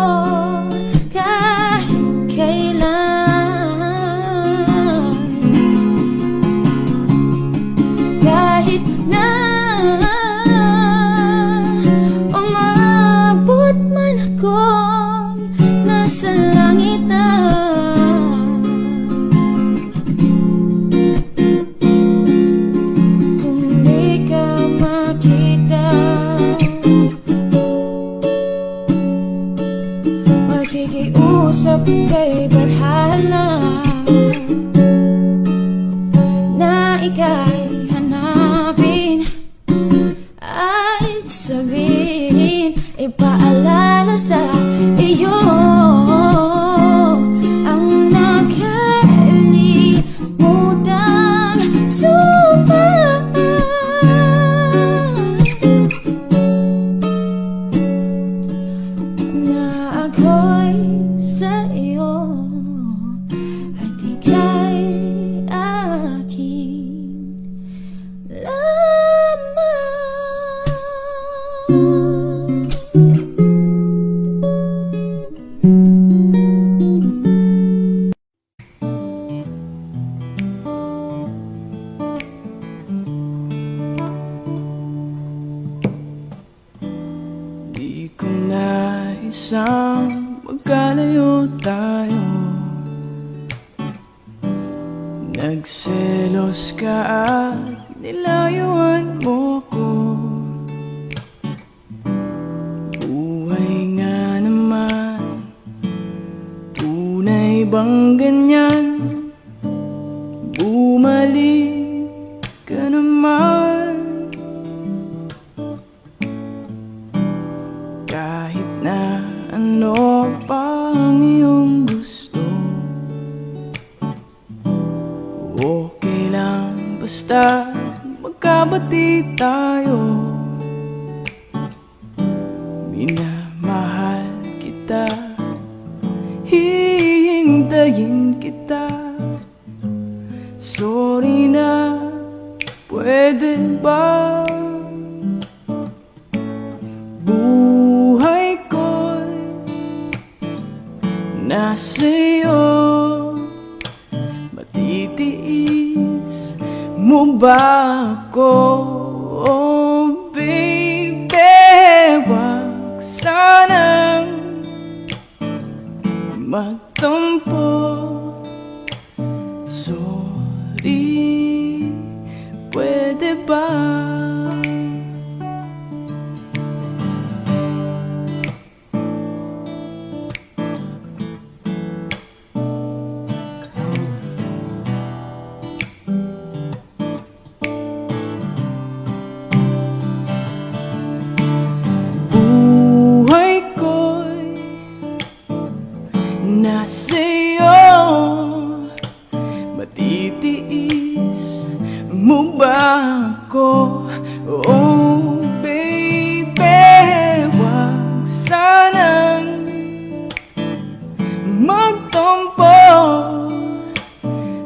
kahit kailan, kahit na umabot man ako'y nasa langit na. Kung di ka makita, makikiusap kay Badhana na ika'y hanapin at sabihin, ipaalala sa iyo ang nakalimutang sumpa na ako'y sa'yo at ika'y aking lamang. Di ko naisang magkalayo tayo. Nagselos ka at nilayuan mo ko. Buhay nga naman, tunay bang ganyan? Bumalik ka naman. Kahit na ano pa ang iyong gusto, okay lang basta magkabati tayo. Minamahal kita, hihintayin kita. Sorry na, pwede ba? Buhay ko'y nasa'yo, matitiis mo ba ako? Oh baby, wag sanang magtampo. Sorry, pwede ba? Buhay ko'y nasa'yo, matitiis mo ba ako? Oh baby, wag sanang magtampo.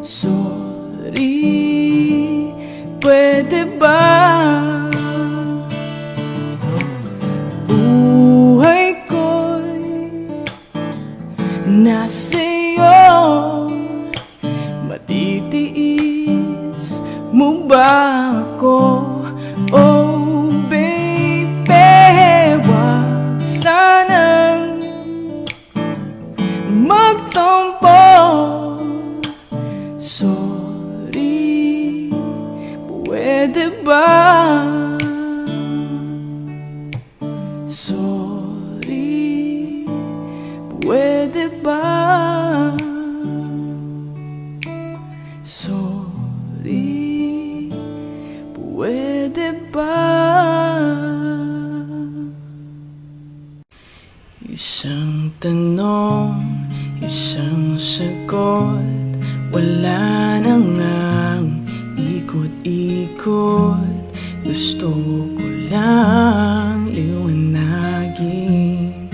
Sorry, pwede ba? Buhay ko'y nasa'yo, matitiis mo ba ako? Oh baby, Sorry, pwede ba? Sorry, pwede ba? Isang tanong, isang sagot, wala na ngang ikot-ikot. Gusto ko lang liwanagin,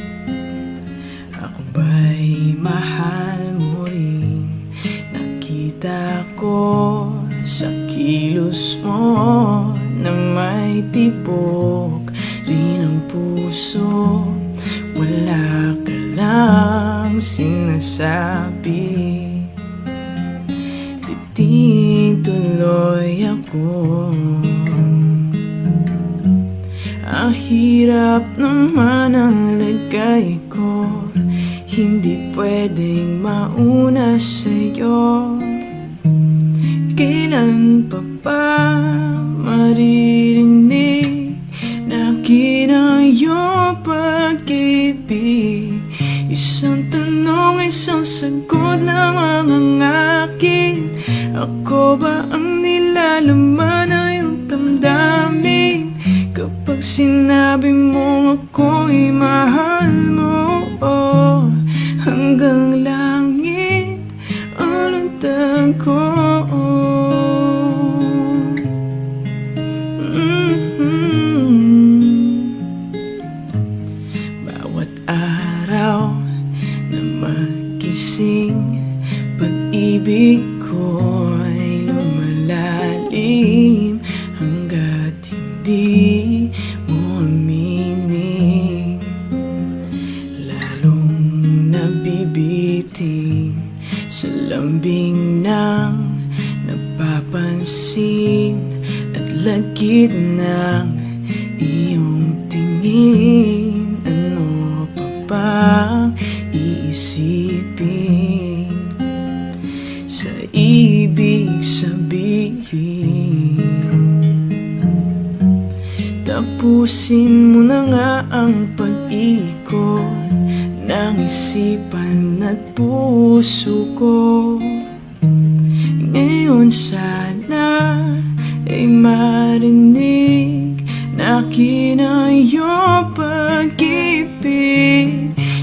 ako ba'y mahal mo rin? Nakita ko sa kilos mo na may tibok rin ang puso. Wala ka lang sinasabi, itituloy ako. Ang hirap naman ang lagay ko, hindi pwedeng mauna sa'yo. Kailan pa ba maririnig na akin ang iyong pag-ibig? Isang tanong, isang sagot lamang ang akin. Ako ba ang nilalaman na iyong damdamin? Kapag sinabi mo ako'y mahal mo, oh, hanggang langit ang lundag ko. Bawat araw na magising, pag-ibig ko'y lumalalim hanggat hindi mo aminin. Lalong nabibitin sa lambing ng napapansin at lagid ng iyong tingin. Ano pa bang iisipin sa ibig sabihin? Tapusin mo na nga ang pag-ikot ng isipan at puso ko. Ngayon sana ay marinig na akin ang iyong pag-ibig.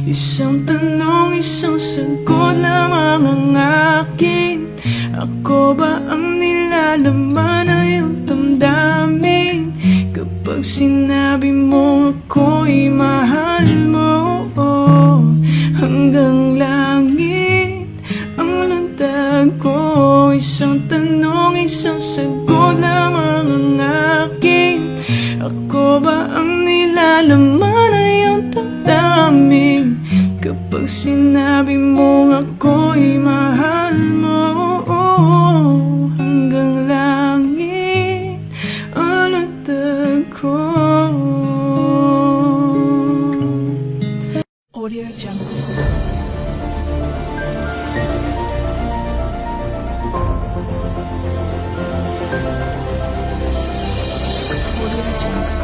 Isang tanong, isang sagot lamang ang akin. Ako ba ang nilalaman na iyong damdamin? Kapag sinabi mo ako'y mahal mo, oh, hanggang langit ang lundag ko. Isang tanong, isang sagot lamang ang akin. Ako ba ang nilalaman na iyong damdamin? Kapag sinabi mo ako'y mahal mo, oh, hanggang langit ang lundag ko. Audio Jungle. Audio Jungle.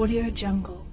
Audio Jungle.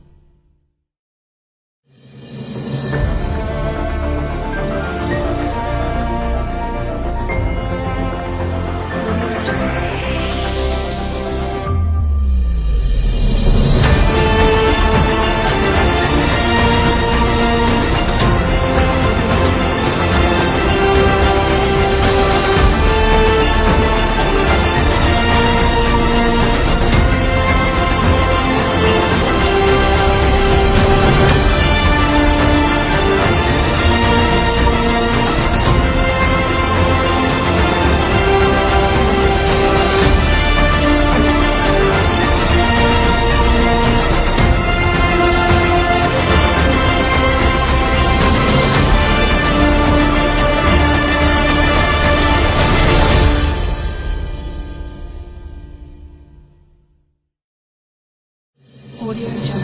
Audio Jungle.